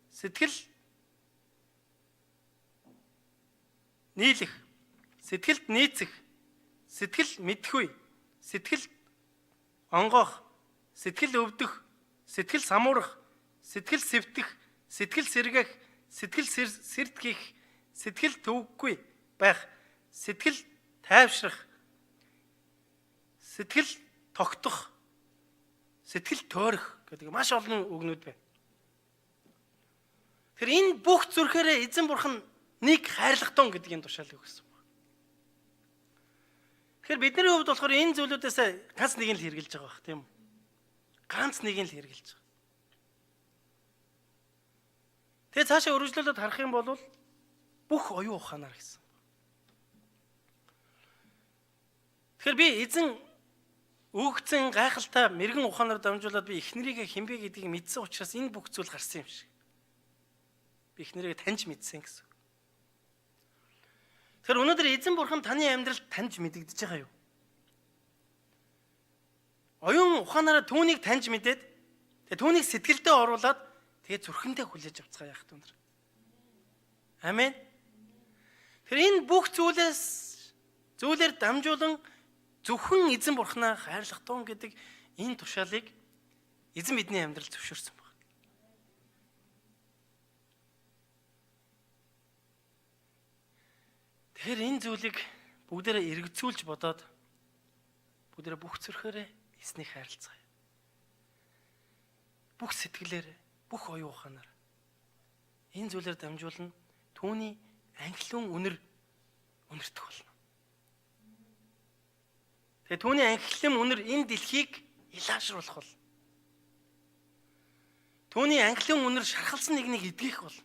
Speaker 1: сэтгэл нийлэх, сэтгэлд нийцэх, сэтгэл мэдхгүй, сэтгэл онгоох, сэтгэл өвдөх, сэтгэл самуурах, сэтгэл сэвтэх, сэтгэл сэргэх, сэтгэл сэрдгэх, сэтгэл төвөггүй байх, сэтгэл тайвшрах, сэтгэл тогтох, сэтгэл тойрох гэдэг маш олон үгнүүд байна. Тэгэхээр энэ бүх зүрхээрээ эзэн бурхан нэг хайрлах тун гэдэг энэ тушаалыг өгсөн байна. Тэгэхээр бидний хувьд болохоор энэ зүйлүүдээс ганц нэг нь л хэрэгжилж байгаа бах тийм үү? Ганц нэг нь л хэрэгжилж байгаа. Тэгээ цаашаа өргөжлөлөд харах юм бол бүх оюун ухаанаар гэсэн. Тэгэхээр би эзэн өгцэн гайхалтай мэрэгэн ухаанаар дамжуулаад би эхнэрийгээ хинбэ гэдгийг мэдсэн учраас энэ бүх зүйл гарсан юм шиг. Би эхнэрийгээ таньж мэдсэн гэсэн. Тэгэхээр өнөөдөр эзэн бурхан таны амьдралд таньж мэдэгдэж байгаа юу? Оюун ухаанаараа түүнийг таньж мэдээд тэгээ түүнийг сэтгэлдээ оруулаад тэгээ зүрхэндээ хүлээж авцгаа яах вэ? Амен. Тэр энэ бүх зүйлээр дамжуулан зөвхөн эзэн бурхнаа хайрлах тун гэдэг энэ тушаалыг эзэн бидний амьдралд зөвшөөрсөн байна. Тэгэхээр энэ зүйлийг бүгдээрээ эргэцүүлж бодоод бүгдээрээ бүх зүрхээрээ эзнийг хайрлцгаая. Бүх сэтгэлээрээ, бүх оюун ухаанаар энэ зүйлээр дамжуулан түүний анхлын үнэртэх болно. Тэгээ түүний анхлын үнэр энэ дэлхийг илаашруулах бол. Түүний анхлын үнэр шархалсан нэгнийг эдгэх бол.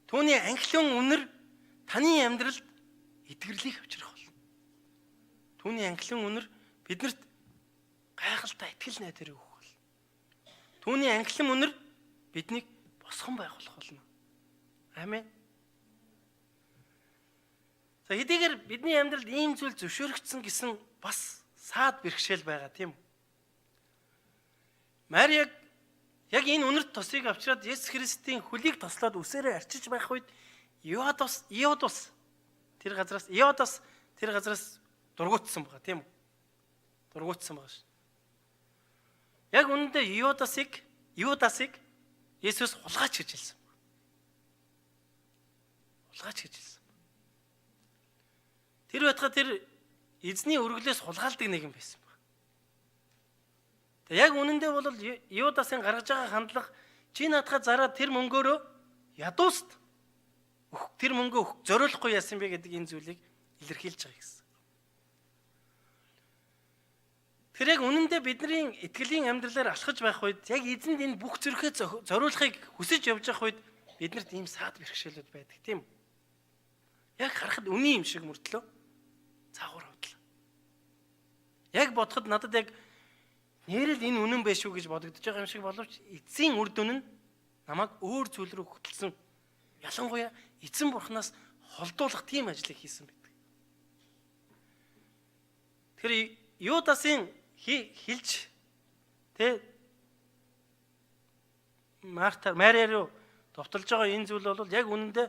Speaker 1: Түүний анхлын үнэр таны амьдралд эдгэрлийг авчрах бол. Түүний анхлын үнэр биднэрт гайхалтай итгэл найдварыг өгөх бол. Түүний ангилан үнэр биднийг босгон байгуулах болно. Амен. За хэдийгээр бидний амьдралд ийм зүйл зөвшөөрөгдсөн гэсэн бас саад бэрхшээл байгаа тийм үү? Мариаг яг энэ үнэрт тосыг авчираад Есүс Христийн хөлийг тослоод үсээрээ арчиж байх үед Иодос тэр газараас дургуутсан байгаа тийм үү? Дургуутсан байгаа ш. Яг үнэндээ Иодасыг Есүс хулгайч гэж хэлсэн. Хулгайч гэж хэлсэн. Тэр байтугай тэр эзний өргөлөөс хулгайлдаг нэгэн байсан баг. Яг үнэндээ бол Иудасын гаргаж байгаа хандлага чи надхаа зараад тэр мөнгөөрөө ядууст тэр мөнгөө өгөх зориулахгүй яасан бэ гэдэг энэ зүйлийг илэрхийлж байгаа гэсэн. Тэр яг үнэндээ бидний итгэлийн амьдралаар алхаж байх үед яг эзэнд энэ бүх зүрхээ зориулахыг хүсэж явж байх үед биднэрт ийм саад бэрхшээлүүд байдаг тийм үү? Яг харахад үний юм шиг мөртлөө цаагуур хавдлаа. Яг бодоход надад яг нэрэл энэ үнэн байх шүү гэж бодогдож байгаа юм шиг боловч эцсийн үр дүн нь намайг өөр зүйл рүү хөтлсөн. Ялангуяа эзэн бурхнаас холдуулах тийм ажлыг хийсэн байдаг. Тэгэхээр Юдасын хэлж Мариа руу довтолж байгаа энэ зүйл бол яг үнэндээ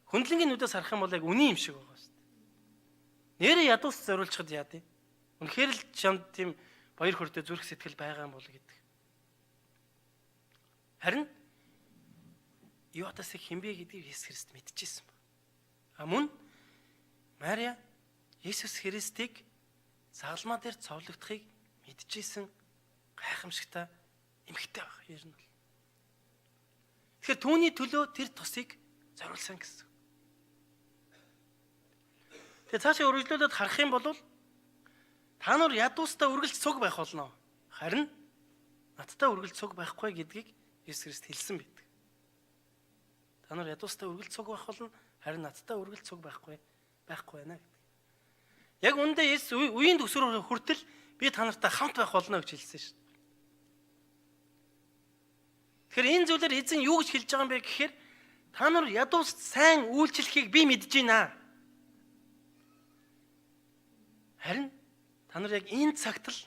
Speaker 1: хөндлөнгийн нүдээс харах юм бол яг үний юм шиг байгаа шүү дээ. Нэрээ ядуус зориулчихад яа дээ. Үнэхээр л чамд тийм баяр хөөртэй зүрх сэтгэл байгаа юм бол гэдэг. Харин Юдасыг хинбэ гэдгийг Есүс Христ мэдчихсэн ба. Мөн Мариа Есүс Христийг загалмаа дээр цовлогдохыг мэдчихсэн гайхамшигтай эмэгтэй баг ер нь бол. Тэгэхээр түүний төлөө тэр тосыг зориулсан гэсэн. Тэгээ цаашаа үргэлжлүүлээд харах юм бол та нар ядуустаа үргэлж цуг байх болно. Харин надтай үргэлж цуг байхгүй гэдгийг Есүс Христ хэлсэн байдаг. Та нар ядуустаа үргэлж цуг байх болно. Харин надтай үргэлж цуг байхгүй байна гэдэг. Яг үндэ Есүс үеийн төгсрөөр хүртэл би та нартай хамт байх болно гэж хэлсэн шүү дээ. Тэгэхээр энэ зүйлээр эзэн юу гэж хэлж байгаа юм бэ гэхээр та нар ядууст сайн үйлчлэхийг би мэдэж байна. Харин та нар яг энэ цагт л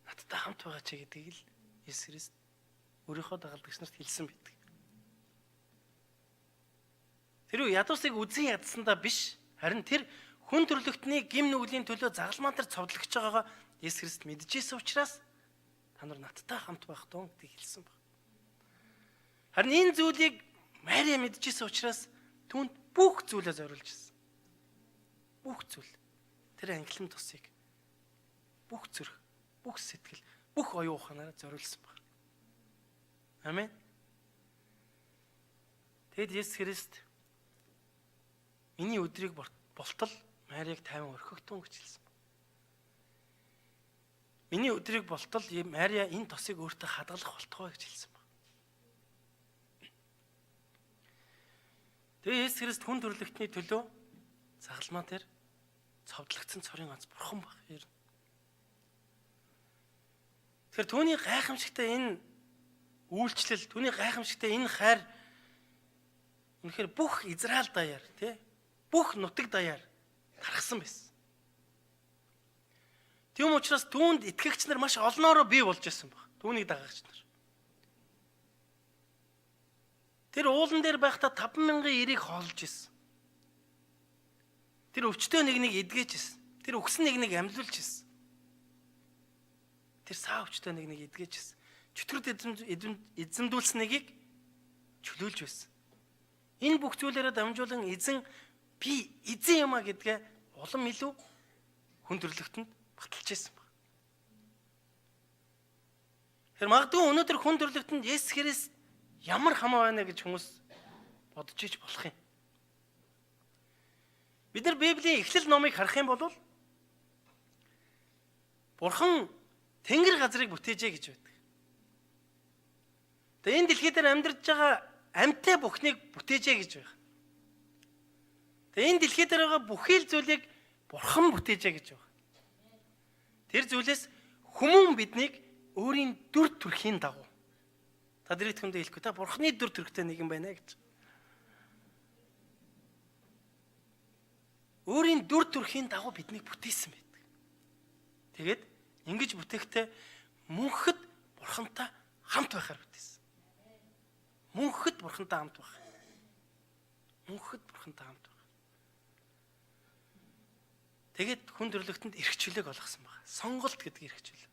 Speaker 1: надтай хамт байгаа ч гэдгийг л Есүс Христ өөрийнхөө дагалдагч нарт хэлсэн байдаг. Тэр ядуусыг үзэн ядсандаа биш, харин тэр хүн төрлөختний гим нүглийн төлөө загалмаа дээр цовдлогч байгаагаа Есүс Христ мэдчихсэн учраас та нар надтай хамт байх тун гэдгийг хэлсэн баг. Харин энэ зүйлийг Мариа мэдчихсэн учраас түүнд бүх зүйлээ зориулж ирсэн. Бүх зүйл. Тэр ангилан тусыг бүх зүрх, бүх сэтгэл, бүх оюун ухаанаараа зориулсан баг. Амен. Тэгэд Есүс Христ миний өдрийг болтол Мариаг 50 орхигтун гэж хэлсэн. Миний өдрийг болтол Мариа энэ тосыг өөртөө хадгалах болтугай гэж хэлсэн баг. Тэгээ Есүс Христ хүн төрлөختний төлөө загалмаа дээр цовдлогдсон цорын ганц бурхан баг. Тэгэхээр түүний гайхамшигтай энэ үйлчлэл, түүний гайхамшигтай энэ хайр үнэхээр бүх Израиль даяар бүх нутаг даяар тархсан байсан. Тийм учраас түүнд итгэгч нар маш олноороо бий болж байсан баг. Түүнийг дагагч нар. Тэр уулан дээр байхдаа 50000 эрийг хоолж исэн. Тэр өвчтөө нэг эдгэж исэн. Тэр үгсэн нэг амьлуулж исэн. Тэр саа өвчтөө нэг эдгэж исэн. Чөтгөрд эзэмдүүлсэн нэгийг чөлөөлж байсан. Энэ бүх зүйлээрээ дамжуулан эзэн би эзэн юм а гэдгээ улам илүү хүн төрлөختөнд баталж ирсэн баг. Тэр магадгүй өнөөдөр хүн төрлөختөнд Есүс Христ ямар хамаа байна гэж хүмүүс бодож иж болох юм. Бид нар Библийн Эхлэл номыг харах юм бол Бурхан Тэнгэр газрыг бүтээжээ гэж байдаг. Тэгээ энэ дэлхий дээр амьдарч байгаа амьтай бүхнийг бүтээжээ гэж байна. Тэгээ энэ дэлхий дээр байгаа бүхий л зүйлийг Бурхан бүтээжээ гэж байна. Тэр зүйлээс хүмүүн биднийг өөрийн дүр төрхийн дагуу та дэрэгт хүндээ хэлэхгүй та бурхны дүр төрхтэй нэгэн байна гэж. Өөрийн дүр төрхийн дагуу биднийг бүтээсэн байдаг. Тэгээд ингэж бүтээхдээ мөнхөд бурхантай хамт байхаар бүтээсэн. Мөнхөд бурхантай хамт байх. Мөнхөд бурхантай хамт байх. Тэгээд хүн төрлөختөнд эрхчлөлөг олгосон байна. Сонголт гэдэг эрхчлэл.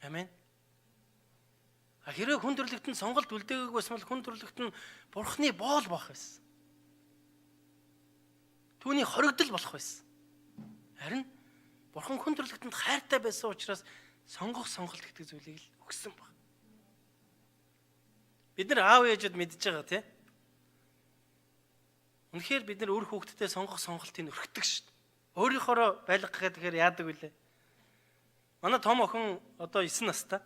Speaker 1: Амен. Хэрэг хүн төрлөختөнд сонголт үлдээгээгүй байсан бол хүн төрлөخت нь бурхны боол болох байсан. Түүний хоригдол болох байсан. Харин бурхан хүн төрлөختөнд хайртай байсан учраас сонгох сонголт гэдэг зүйлийг л өгсөн баг. Бид нар аав ээжүүд мэдж байгаа тийм. Үнэхээр бид нар өөр хүүхдтэй сонгох сонголтыг өргөдөг шүү дээ. Өөрийнхоороо байлгах гэхээр яадаг вүлээ. Манай том охин одоо 9 настай.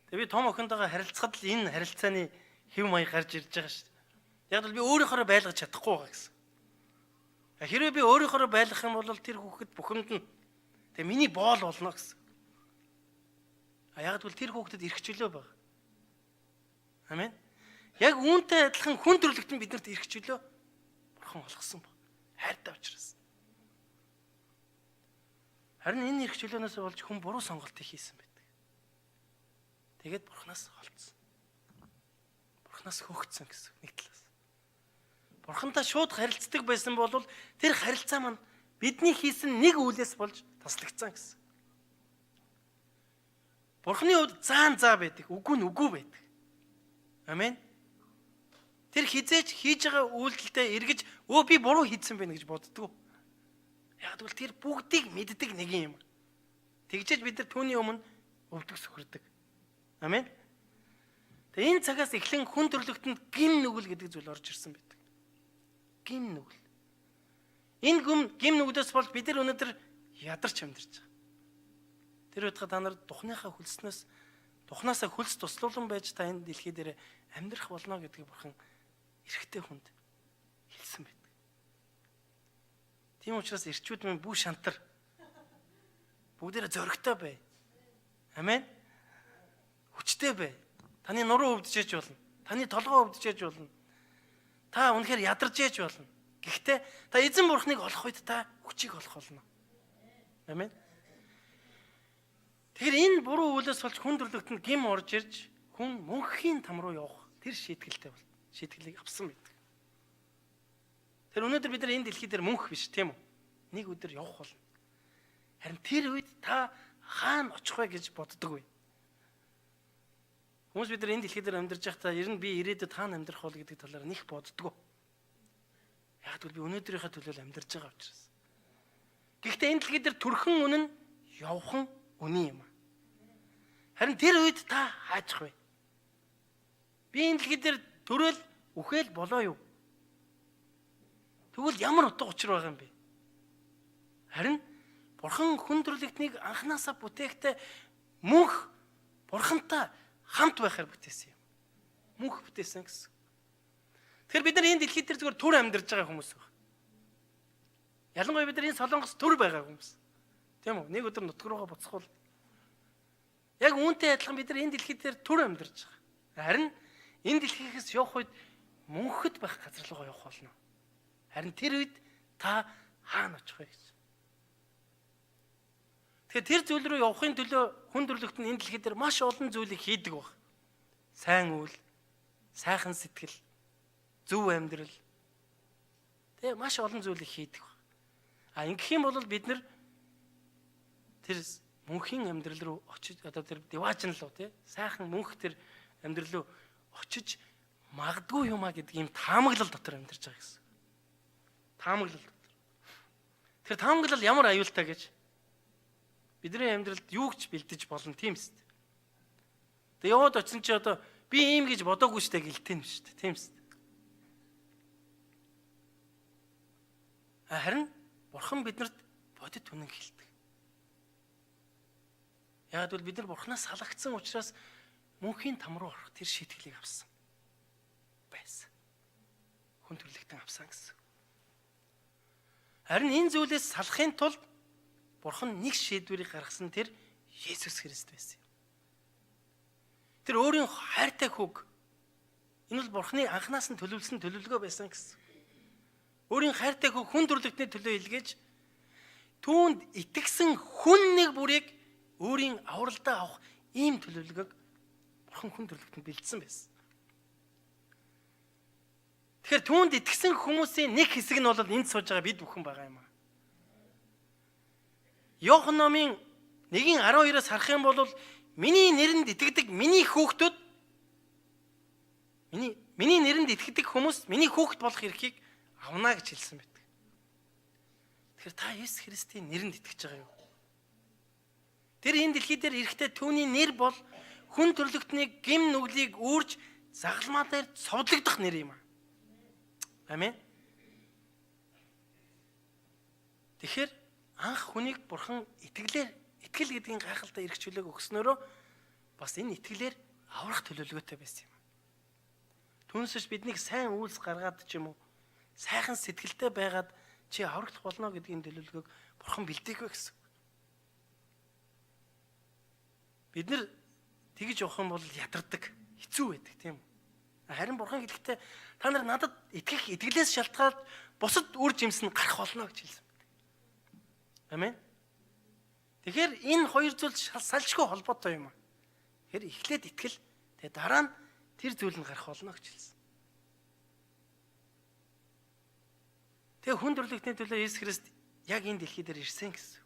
Speaker 1: Тэгээ би том охинтойгоо харилцахад л энэ харилцааны хэв маяг гарч ирж байгаа шүү дээ. Яг л би өөрийнхоороо байлгаж чадахгүй байгаа гэсэн. Хэрвээ би өөрийнхоороо байлгах юм бол тэр хүүхэд бүхэнд нь тэгээ миний боол болно гэсэн. Яг л тэр хүүхдэд эрх чөлөө байна. Амен. Яг үүнтэй адилхан хүн төрлөختөнд биднэрт эрх чөлөө бурхан олгосон байна. Хайртай учраас. Харин энэ эрх чөлөөнөөс болж хүн буруу сонголтыг хийсэн байдаг. Тэгээд бурханаас холдсон. Бурханаас хөөгдсөн гэсэн нэг талаас. Бурхантай шууд харилцдаг байсан бол тэр харилцаа маань бидний хийсэн нэг үйлээс болж таслагдсан гэсэн. Бурханы хувьд заан заа байдаг, үгүй нь үгүй байдаг. Амен. Тэр хизээж хийж байгаа үйлдэлтэй эргэж өө би буруу хийсэн байна гэж боддгоо. Яг тэгвэл тэр бүгдийг мэддэг нэг юм. Тэгжээж бид нар түүний өмнө өвдөг сөхөрдөг. Амен. Тэгээ энэ цагаас эхлэн хүн төрлөختөнд гин нүгэл гэдэг зүйл орж ирсэн байдаг. Гин нүгэл. Энэ гин нүглээс болж бид нар өнөөдөр ядарч амьдарч байгаа. Тэр удаа та нар Духныхаа Духнаасаа хөлс туслуулан байж та энэ дэлхий дээр амьдрах болно гэдгийг бурхан эрэгтэй хүнд хэлсэн байдаг. Тийм учраас эрчүүд минь бүх шантар бүгдээрээ зөрөгтэй бай. Амен. Хүчтэй бай. Таны нуруу өвдөж болно. Таны толгоо өвдөж болно. Та үнэхээр ядарч яж болно. Гэхдээ та эзэн бурхныг олох үед та хүчийг олох болно. Амен. Тэгэхээр энэ буруу үйлээс болж хүн төрлөختөнд гим орж ирж хүн мөнхийн там руу явах тэр шийтгэлийг авсан байдаг. Тэр өнөөдөр бид нар энэ дэлхий дээр мөнх биш тийм үү? Нэг өдөр явах болно. Харин тэр үед та хаана очих вэ гэж боддог вэ? Хүмүүс бид нар энэ дэлхий дээр амьдарч байхдаа ер нь би ирээдүйд хаана амьдрах вэ гэдэг талаар нэг боддгоо. Яг тэгвэл би өнөөдрийнхээ төлөө амьдарч байгаа учраас. Гэхдээ энэ дэлхий дээр төрхөн үнэн явхан үний юм. Харин тэр үед та хаачих вэ? Би энэ дэлхий дээр төрөл үхэл болоо юу? Тэгвэл ямар утга учир байгаа юм бэ? Харин бурхан хүн төрлөختнийг анханасаа бүтээхдээ мөнх бурхантай хамт байхаар бүтээсэн юм. Мөнх бүтээсэн гэсэн. Тэгэхээр бид нар энэ дэлхий дээр зүгээр түр амьдарч байгаа хүмүүс байна. Ялангуяа бид нар энэ Солонгос түр байгаа хүмүүс. Тийм үү? Нэг өдөр нутг руугаа буцхвал яг үүнтэй адилхан бид нар энэ дэлхий дээр түр амьдарч байгаа. Харин энэ дэлхийгээс явах үед мөнхөд байх газар руугаа явах болно. Харин тэр үед та хаана очих вэ гэж. Тэгэхээр тэр зүйл рүү явахын төлөө хүн төрлөختөнд энэ дэлхий дээр маш олон зүйлийг хийдэг баг. Сайн үйл, сайхан сэтгэл, зөв амьдрал. Тэгээ маш олон зүйлийг хийдэг баг. Ингэх юм бол бид нар тэр мөнхийн амьдрал руу очиж одоо тэр диваажн руу тий сайхан мөнх тэр амьдрал руу очиж магадгүй юмаа гэдэг ийм таамаглал дотор амьдарч байгаа гэсэн. Таамаглал дотор. Тэр таамаглал ямар аюултай гэж бидний амьдралд юу ч бэлдэж болно тийм үст. Тэгээ яваад очсон чи одоо би ийм гэж бодоогүй штэ гэлтэн шүү дээ тийм үст. Харин бурхан биднэрт бодит үнэн хэлдэг. Яг бол бид нар бурханаас салгагдсан учраас мөнхийн там руу орох тэр шийтгэлийг авсан байсан. Хүн төрлөختөн авсан гэсэн. Харин энэ зүйлээс салахын тулд бурхан нэг шийдвэрийг гаргасан тэр Есүс Христ байсан юм. Тэр өөрийн хайртай хүүг. Энэ бол Бурхны анханаас нь төлөвлөсөн төлөвлөгөө байсан гэсэн. Өөрийн хайртай хүүг хүн төрлөختний төлөө илгээж түүнд итгэсэн хүн нэг бүрийг өөрийн авралдаа авах ийм төлөвлөгөөг Бурхан хүн төрлөختөнд бэлдсэн байсан. Тэгэхээр түүнд итгэсэн хүмүүсийн нэг хэсэг нь бол энд сууж байгаа бид бүхэн байгаа юм аа. Иохан номын 1:12-аас харах юм бол миний нэрэнд итгэдэг миний хүүхдүүд миний нэрэнд итгэдэг хүмүүс миний хүүхд болох эрхийг авна гэж хэлсэн байдаг. Тэгэхээр та Есүс Христийн нэрэнд итгэж байгаа юу? Тэр энэ дэлхий дээр ирэхдээ түүний нэр бол хүн төрлөختний гим нүглийг үүрж загалмаа дээр цовдлогдох нэр юм аа. Амен. Тэгэхээр анх хүнийг Бурхан итгэл гэдгийн гайхалтай эрх чөлөөг өгснөөрөө бас энэ итгэлээр аврах төлөвлөгөөтэй байсан юм. Түүнээс биднийг сайн үйлс гаргаад ч юм уу сайхан сэтгэлтэй байгаад чи аврагдах болно гэдгийн төлөвлөгөөг Бурхан бэлдээгөө гэсэн. Бид нар тэгж явах юм бол ядардаг, хэцүү байдаг тийм үү? Харин Бурхан хэлэхдээ та нар надад итгэх итгэлээс шалтгаалж бусад үр жимс нь гарах болно гэж хэлсэн. Амен. Тэгэхээр энэ хоёр зүйл салшгүй холбоотой юм аа. Тэгэхээр эхлээд итгэл, тэгээ дараа нь тэр зүйл нь гарах болно гэж хэлсэн. Тэгээ хүн төрлөختний төлөө Есүс Христ яг энэ дэлхий дээр ирсэн гэсэн.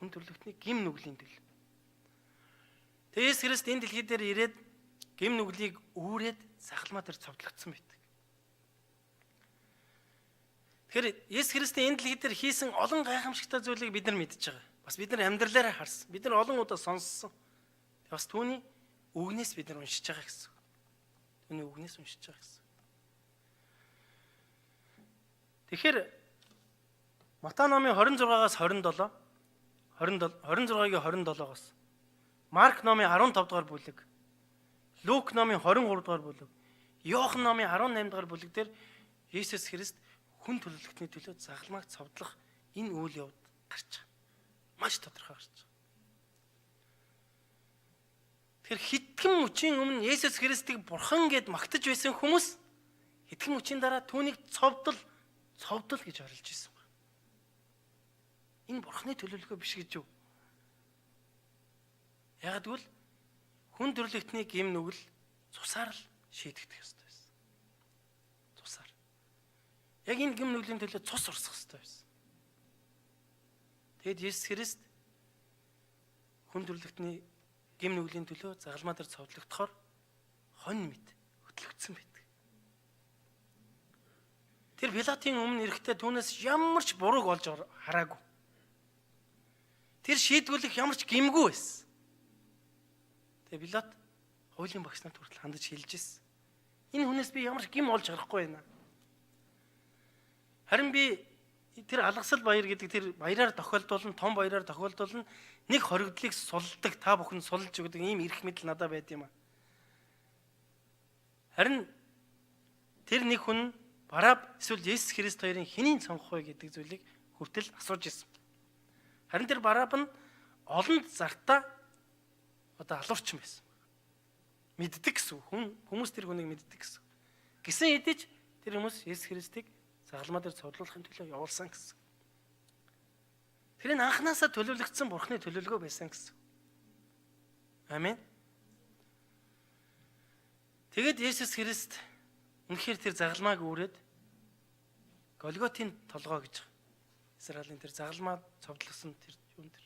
Speaker 1: Хүн төрлөختний гим нүглийн төлөө. Тэгээ Есүс Христ энэ дэлхий дээр ирээд гим нүглийг үүрээд сахалмаа дээр цовдлогдсон байдаг. Тэгэхээр Есүс Христийн энэ дэлхий дээр хийсэн олон гайхамшигтай зүйлийг бид нар мэдж байгаа. Бас бид нар амьдралаараа харсан. Бид нар олон удаа сонссон. Бас түүний үгнээс бид нар уншиж байгаа гэсэн. Түүний үгнээс уншиж байгаа гэсэн. Тэгэхээр Матай номын 26-аас 27, 26-гийн 27-оос, Марк номын 15 дугаар бүлэг, Лук номын 23 дугаар бүлэг, Иохан номын 18 дугаар бүлэг дээр Есүс Христ хүн төлөвлөлтний төлөө загалмайг цовдлох энэ үйл явд гарч байгаа. Маш тодорхой гарч байгаа. Тэгэхээр хэдхэн мөчийн өмнө Есүс Христийг Бурхан гэд магтаж байсан хүмүүс хэдхэн мөчийн дараа түүнийг цовдол гэж орилж ирсэн байна. Энэ Бурханы төлөвлөгөө биш гэж юу? Яг гэвэл хүн төрлөختний гим нүгэл цусаар л шийдэгдэх ёстой байсан. Цусаар. Яг энэ гим нүглийн төлөө цус урсгах ёстой байсан. Тэгэд Есүс Христ хүн төрлөختний гим нүглийн төлөө загалмаа дээр цовдлогдохоор хонь мэд хөтлөгдсөн байдаг. Тэр Пилатын өмнө ирэхдээ түүнээс ямар ч бурууг олж хараагүй. Тэр шийдвэрлэх ямар ч гэмгүй байсан. Тэгээ Пилат хуулийн багш нарт хүртэл хандаж хэлж ирсэн. Энэ хүнээс би ямар ч гим олж харахгүй байна. Харин би тэр алгасал баяр гэдэг тэр баяраар тохиолдуулна, том баяраар тохиолдуулна, нэг хоригдлыг сулдаг, та бүхэн сулж өгдөг ийм эрх мэдэл надад байд юм аа. Харин тэр нэг хүн Бараб эсвэл Есүс Христ хоёрын хэнийг сонгох вэ гэдэг зүйлийг хүртэл асууж ирсэн. Харин тэр Бараб нь олон зартаа алуурчин байсан. Мэддэг гэсэн хүмүүс тэр хүнийг мэддэг гэсэн. Гэсэн хэдий ч тэр хүмүүс Есүс Христийг загалмаа дээр цовдлуулахын төлөө явуулсан гэсэн. Тэр нь анханасаа төлөвлөгдсөн Бурхны төлөвлөгөө байсан гэсэн. Амен. Тэгэд Есүс Христ үнэхээр тэр загалмааг үүрээд Голготын толгой гэж Израилийн тэр загалмаа цовдлогсон тэр юм тэр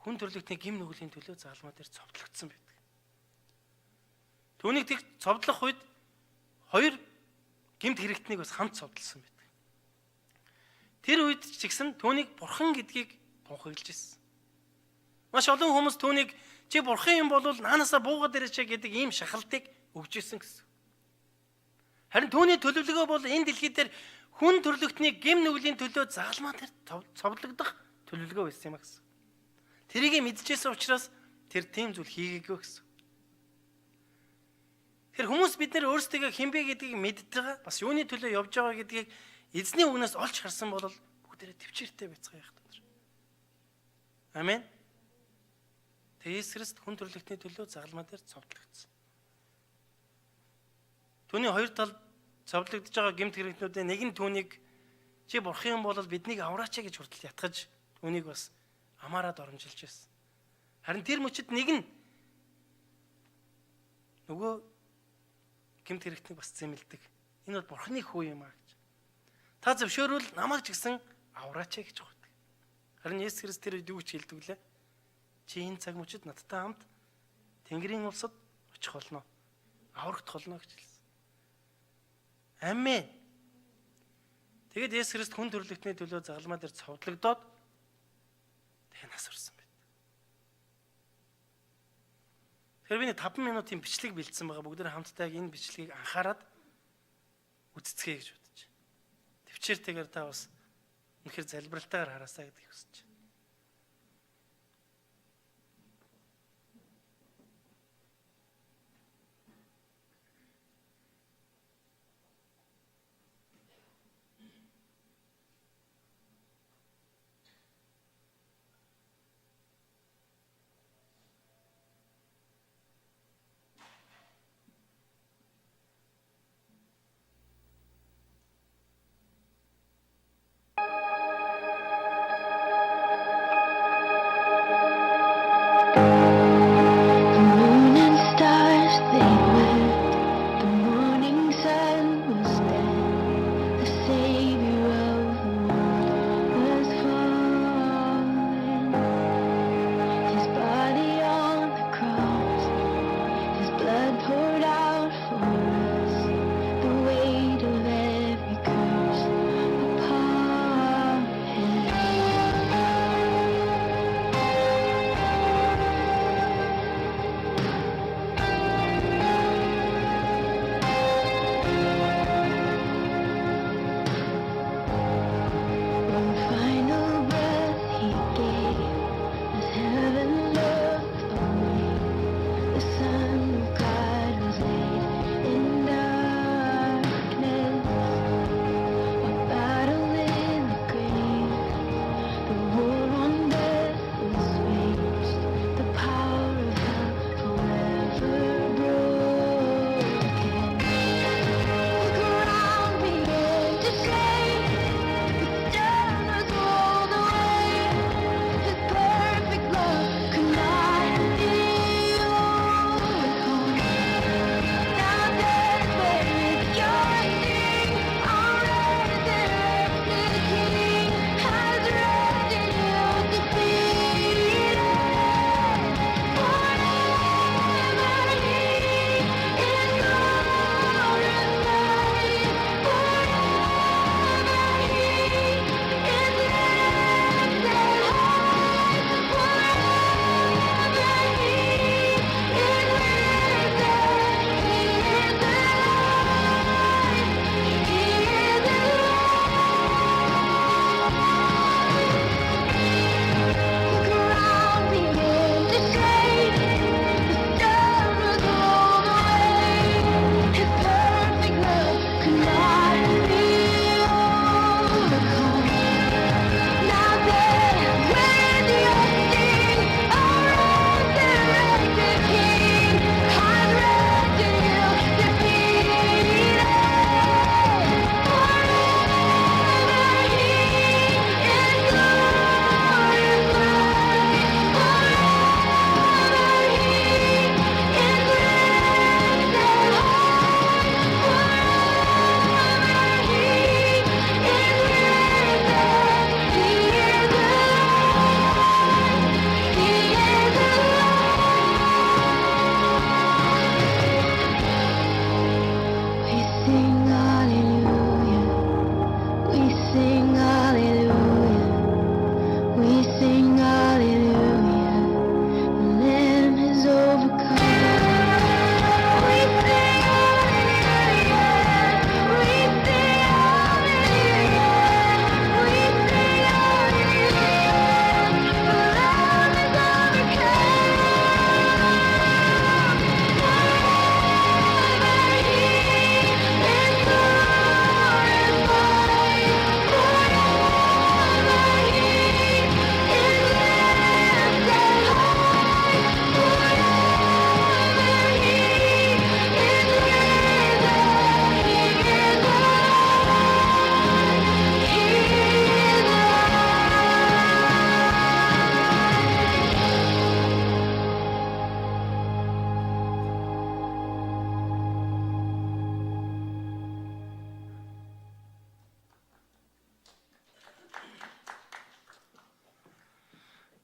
Speaker 1: хүн төрлөختний гим нүглийн төлөө загалмаа дээр цовдлогдсон байдаг. Түүнийг тэг цовдлох үед хоёр гимт хэрэгтнийг бас хамт цовдлсон байдаг. Тэр үед ч гэсэн түүнийг Бурхан гэдгийг тунхаглаж ирсэн. Маш олон хүмүүс түүнийг чи Бурхан юм бол наанасаа буугаад ирээч гэдэг ийм шахалтыг өгж ирсэн гэсэн. Харин түүний төлөвлөгөө бол энэ дэлхий дээр хүн төрлөختний гим нүглийн төлөө загалмаа дээр цовдлогдох төлөвлөгөө байсан юм гэсэн. Тэрийг мэдчихсэн учраас тэр тийм зүйл хийгээгүй гэсэн. Тэр хүмүүс бид нар өөрсдөө хинбэ гэдгийг мэддэг байгаа. Бас юуны төлөө явж байгаа гэдгийг эзний үгнээс олж харсан бол бүгдээрээ төвчээртэй байцгаая яах вэ? Амен. Тэгээ Есүс Христ хүн төрлөختний төлөө загалмаа дээр цовдлогдсон. Түүний хоёр талд цовдлогдож байгаа гэмт хэрэгтнүүдийн нэг нь түүнийг чи бурхан юм бол биднийг авраач гэж хүртэл ятгаж түүнийг бас амаараад оромжилж байсан. Харин тэр мөчид нэг нь нөгөө гэмт хэрэгтнийг бас зэмлдэг. Энэ бол бурханы хүү юм аа гэж. Та зөвшөөрвөл намайг ч гэсэн авраач гэж өгдөг. Харин Есүс Христ тэр үед юу гэж хэлдэг лээ? Чи энэ цаг мөчид надтай хамт Тэнгэрийн улсад очих болно. Аврагдах болно гэж хэлсэн. Амен. Тэгэд Есүс Христ хүн төрлөختний төлөө загалмаа дээр цовдлогдоод тэгээ нас орсон байт. Тэгэхээр би 5 минутын бичлэг бэлдсэн байгаа. Бүгдээ хамтдаа энэ бичлэгийг анхаарад үздцгээе гэж бодож байна. Төвчээртэйгээр та бас үнэхээр залбиралтайгаар хараасаа гэдгийг хүсэж байна.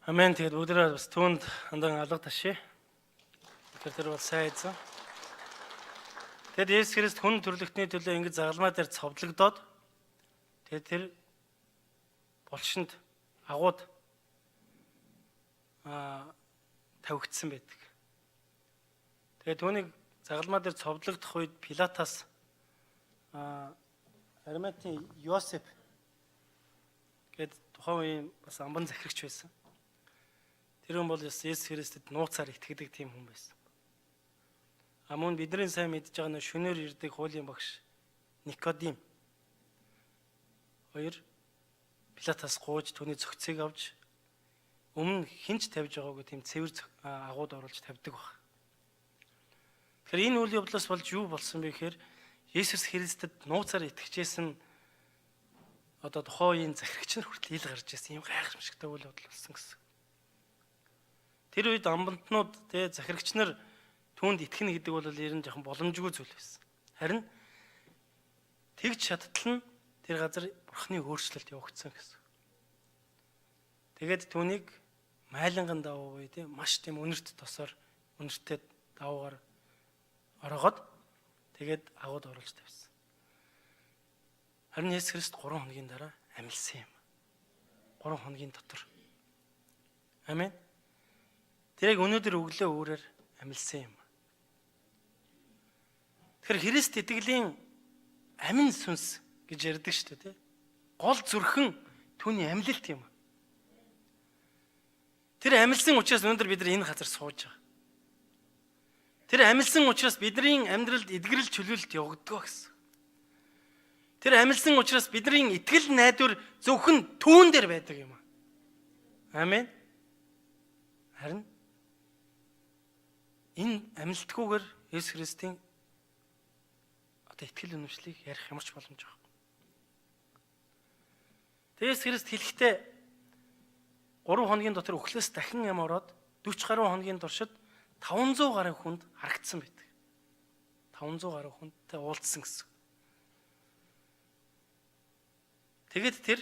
Speaker 1: Амен. Тэгээд бүгдээ бас түүнд хандан алга ташээ. Тэр бол сайн эзэн. Тэгэд Есүс Христ хүн төрлөختний төлөө ингэж загалмаа дээр цовдлогдоод тэгээд тэр булшинд агууд тавигдсан байдаг. Тэгээд түүнийг загалмаа дээр цовдлогдох үед Пилатаас Ариматын Йосеф гээд тухайн үеийн бас амбан захирагч байсан. Тэр хүн бол Есүс Христэд нууцаар итгэдэг тийм хүн байсан. Мөн бидний сайн мэдж байгаа нь шөнөөр ирдэг хуулийн багш Никодим хоёр Пилатаас гууж түүний зохицыг авч өмнө хинч тавьж байгаагүй тийм цэвэр агууд оруулж тавьдаг баг. Тэгэхээр энэ үйл явдлаас болж юу болсон бэ гэхээр Есүс Христэд нууцаар итгэжсэн одоо тухайн үеийн захирагч нар хүртэл ил гарч ирсэн юм гайхамшигтай үйл явдал болсон гэсэн. Тэр үед амбантнууд захирагч нар түүнд итгэнэ гэдэг бол ер нь жоохон боломжгүй зүйл байсан. Харин тэгж шаттал нь тэр газар бурхны өөрчлөлт явагдсан гэсэн. Тэгээд түүнийг майланган давуу маш тийм өнөрт тосоор өнөртэй давуугаар орогоод тэгээд агууд оруулж тавьсан. Харин Есүс Христ 3 хоногийн дараа амилсан юм. 3 хоногийн дотор. Амен. Тэрийг өнөөдөр өглөө өөрөөр амилсан юм. Тэгэхээр Христ итгэлийн амин сүнс гэж ярьдаг шүү дээ. Гол зүрхэн түүний амилалт юм. Тэр амилсан учраас өнөөдөр бид нар энэ газар сууж байгаа. Тэр амилсан учраас бидний амьдралд эдгэрэл чөлөөлөлт явагддаг гэсэн. Тэр амилсан учраас бидний итгэл найдвар зөвхөн түүн дээр байдаг юм. Амен. Харин энэ амилтгүйгээр Есүс Христийн одоо итгэл үнэмшлийг ярих ямарч боломж байхгүй. Есүс Христ хэлэхдээ 3 хоногийн дотор өхлөөс дахин ям ороод 40 гаруй хоногийн туршид 500 гаруй хүнд харагдсан байдаг. 500 гаруй хүнтэй уулзсан гэсэн. Тэгэд тэр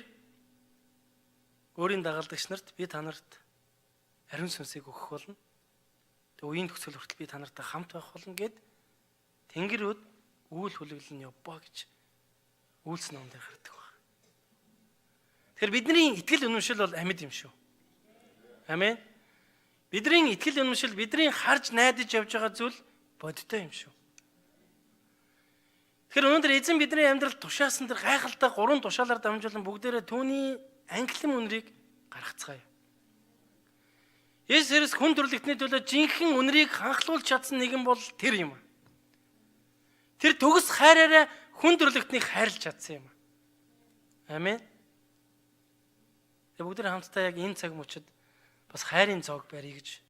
Speaker 1: өөрийн дагалдагч нарт би та нарт ариун сүнсийг өгөх болно. Үеийн төгсгөл хүртэл би та нартай хамт байх болно гэд Тэнгэр өд үйл хүлэглэл нь явбаа гэж Үйлс номд гардаг байна. Тэгэхээр бидний итгэл үнэмшил бол амьд юм шүү. Амен. Бидний итгэл үнэмшил бидний харж найдаж явж байгаа зүйл бодтой юм шүү. Тэгэхээр өнөөдөр эзэн бидний амьдралд тушаасан тэр гайхалтай 3 тушаалаар дамжуулан бүгдээрээ түүний ангилан үнрийг гаргацгаая. Есүс Христ хүн төрлөختний төлөө жинхэнэ үнрийг ханхлуулж чадсан нэгэн бол тэр юм. Тэр төгс хайраараа хүн төрлөختнийг хайрлаж чадсан юм. Амен. Тэгээ бүгд хамтдаа яг энэ цаг мөчид бас хайрын цог барья гэж